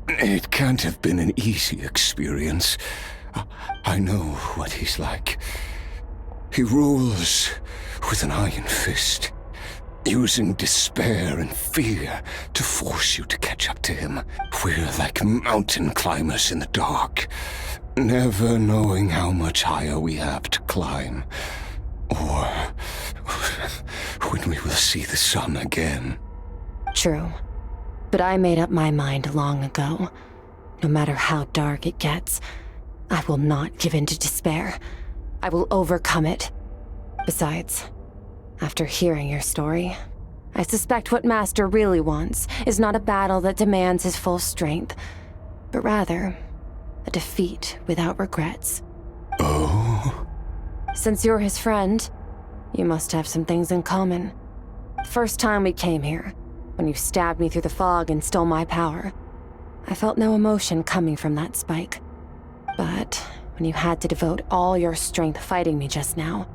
It can't have been an easy experience. I know what he's like. He rules with an iron fist, using despair and fear to force you to catch up to him. We're like mountain climbers in the dark, never knowing how much higher we have to climb, or when we will see the sun again. True. But I made up my mind long ago. No matter how dark it gets, I will not give in to despair. I will overcome it. Besides, after hearing your story, I suspect what Master really wants is not a battle that demands his full strength, but rather a defeat without regrets. Oh? Since you're his friend, you must have some things in common. The first time we came here, when you stabbed me through the fog and stole my power, I felt no emotion coming from that spike. But when you had to devote all your strength fighting me just now,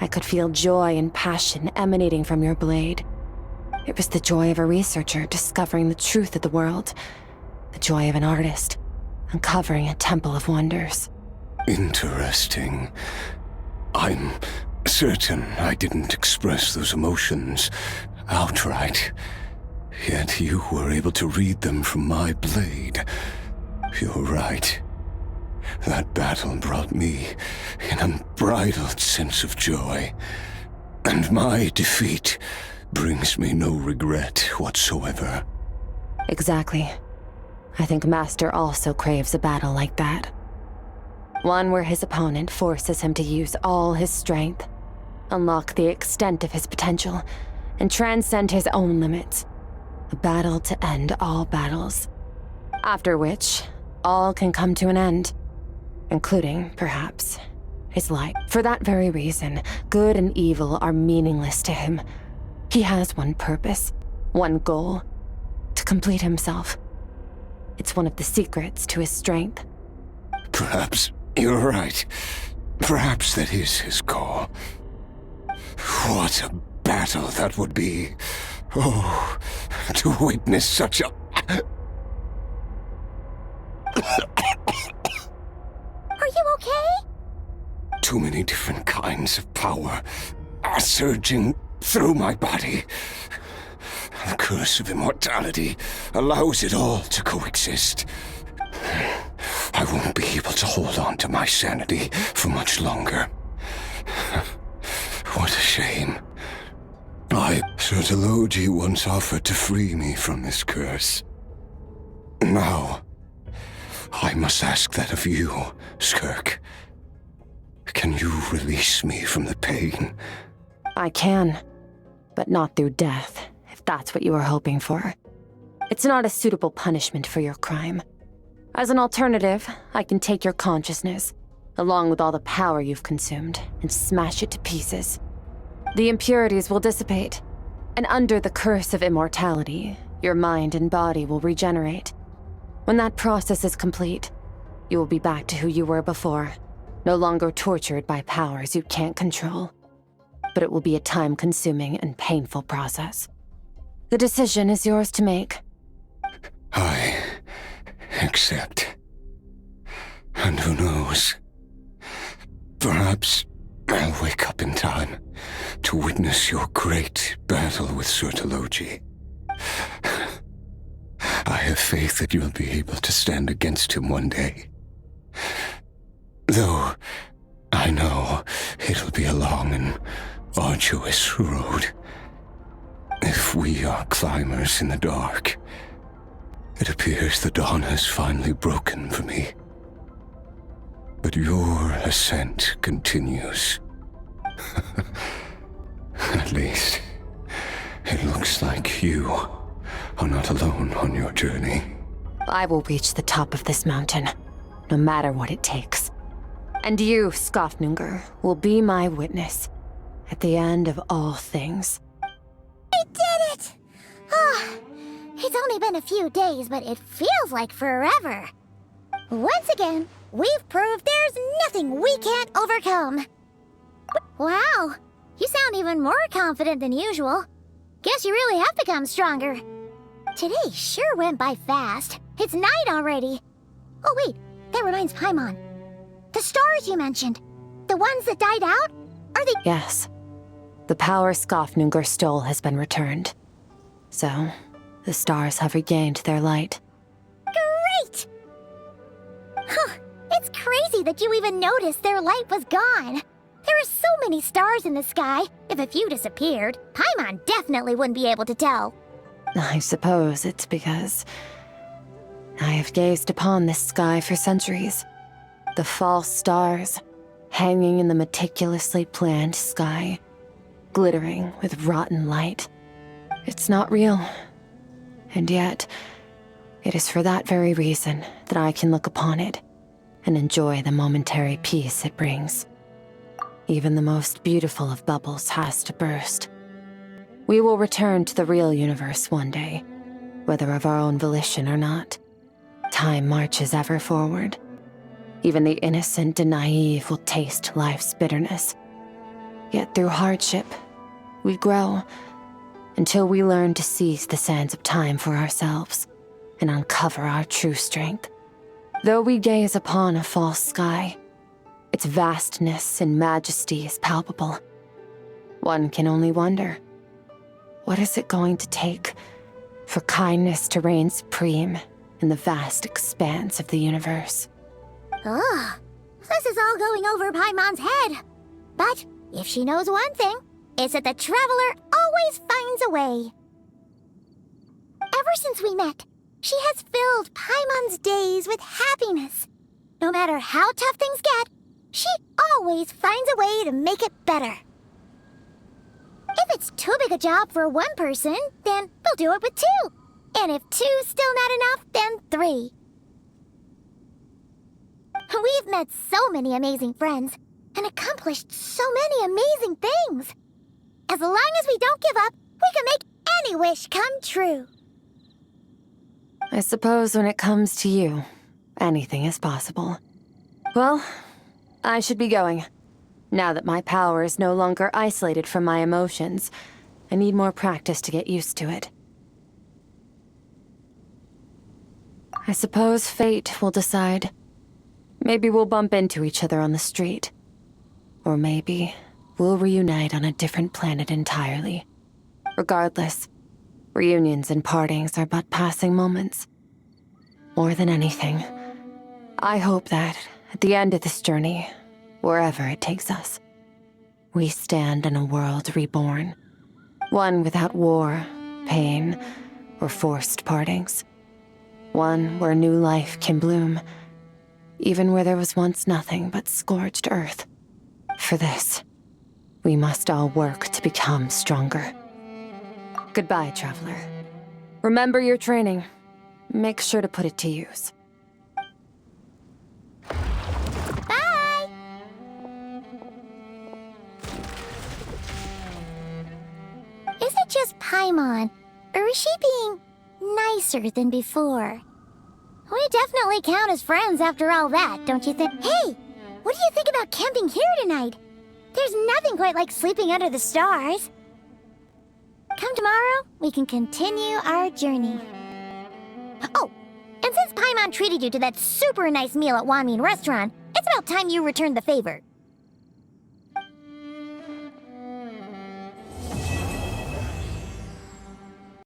I could feel joy and passion emanating from your blade. It was the joy of a researcher discovering the truth of the world, the joy of an artist uncovering a temple of wonders. Interesting. I'm certain I didn't express those emotions outright, yet you were able to read them from my blade. You're right. That battle brought me an unbridled sense of joy, and my defeat brings me no regret whatsoever. Exactly. I think Master also craves a battle like that. One where his opponent forces him to use all his strength, unlock the extent of his potential, and transcend his own limits. A battle to end all battles. After which, all can come to an end. Including, perhaps, his life. For that very reason, good and evil are meaningless to him. He has one purpose, one goal, to complete himself. It's one of the secrets to his strength. Perhaps you're right. Perhaps that is his goal. What a battle that would be. Oh, to witness such a... Are you okay? Too many different kinds of power, surging through my body. The curse of immortality allows it all to coexist. I won't be able to hold on to my sanity for much longer. What a shame. Sertologi once offered to free me from this curse. Now, I must ask that of you, Skirk. Can you release me from the pain? I can, but not through death, if that's what you were hoping for. It's not a suitable punishment for your crime. As an alternative, I can take your consciousness, along with all the power you've consumed, and smash it to pieces. The impurities will dissipate, and under the curse of immortality, your mind and body will regenerate. When that process is complete, you will be back to who you were before, no longer tortured by powers you can't control. But it will be a time-consuming and painful process. The decision is yours to make. I accept. And who knows? Perhaps I'll wake up in time to witness your great battle with Sertologi. I have faith that you'll be able to stand against him one day. Though I know it'll be a long and arduous road. If we are climbers in the dark, it appears the dawn has finally broken for me. But your ascent continues. At least, it looks like you are not alone on your journey. I will reach the top of this mountain, no matter what it takes. And you, Skofnunger, will be my witness at the end of all things. I did it! Oh, it's only been a few days, but it feels like forever. Once again, we've proved there's nothing we can't overcome. Wow, you sound even more confident than usual. Guess you really have become stronger. Today sure went by fast. It's night already. Oh wait, that reminds Paimon. The stars you mentioned, the ones that died out, are they— Yes. The power Skofnunger stole has been returned. So, the stars have regained their light. Great! Huh, it's crazy that you even noticed their light was gone. There are so many stars in the sky. If a few disappeared, Paimon definitely wouldn't be able to tell. I suppose it's because I have gazed upon this sky for centuries. The false stars, hanging in the meticulously planned sky, glittering with rotten light. It's not real. And yet, it is for that very reason that I can look upon it and enjoy the momentary peace it brings. Even the most beautiful of bubbles has to burst. We will return to the real universe one day, whether of our own volition or not. Time marches ever forward. Even the innocent and naive will taste life's bitterness. Yet through hardship, we grow until we learn to seize the sands of time for ourselves and uncover our true strength. Though we gaze upon a false sky, its vastness and majesty is palpable. One can only wonder, what is it going to take for kindness to reign supreme in the vast expanse of the universe? Ugh, this is all going over Paimon's head. But if she knows one thing, it's that the traveler always finds a way. Ever since we met, she has filled Paimon's days with happiness. No matter how tough things get, she always finds a way to make it better. If it's too big a job for one person, then we'll do it with two. And if two's still not enough, then three. We've met so many amazing friends and accomplished so many amazing things. As long as we don't give up, we can make any wish come true. I suppose when it comes to you, anything is possible. Well, I should be going. Now that my power is no longer isolated from my emotions, I need more practice to get used to it. I suppose fate will decide. Maybe we'll bump into each other on the street. Or maybe we'll reunite on a different planet entirely. Regardless, reunions and partings are but passing moments. More than anything, I hope that, at the end of this journey, wherever it takes us, we stand in a world reborn. One without war, pain, or forced partings. One where new life can bloom, even where there was once nothing but scorched earth. For this, we must all work to become stronger. Goodbye, traveler. Remember your training. Make sure to put it to use. Bye! Is it just Paimon, or is she being nicer than before? We definitely count as friends after all that, don't you think? Hey! What do you think about camping here tonight? There's nothing quite like sleeping under the stars. Come tomorrow, we can continue our journey. Oh, and since Paimon treated you to that super nice meal at Wanmin Restaurant, it's about time you returned the favor.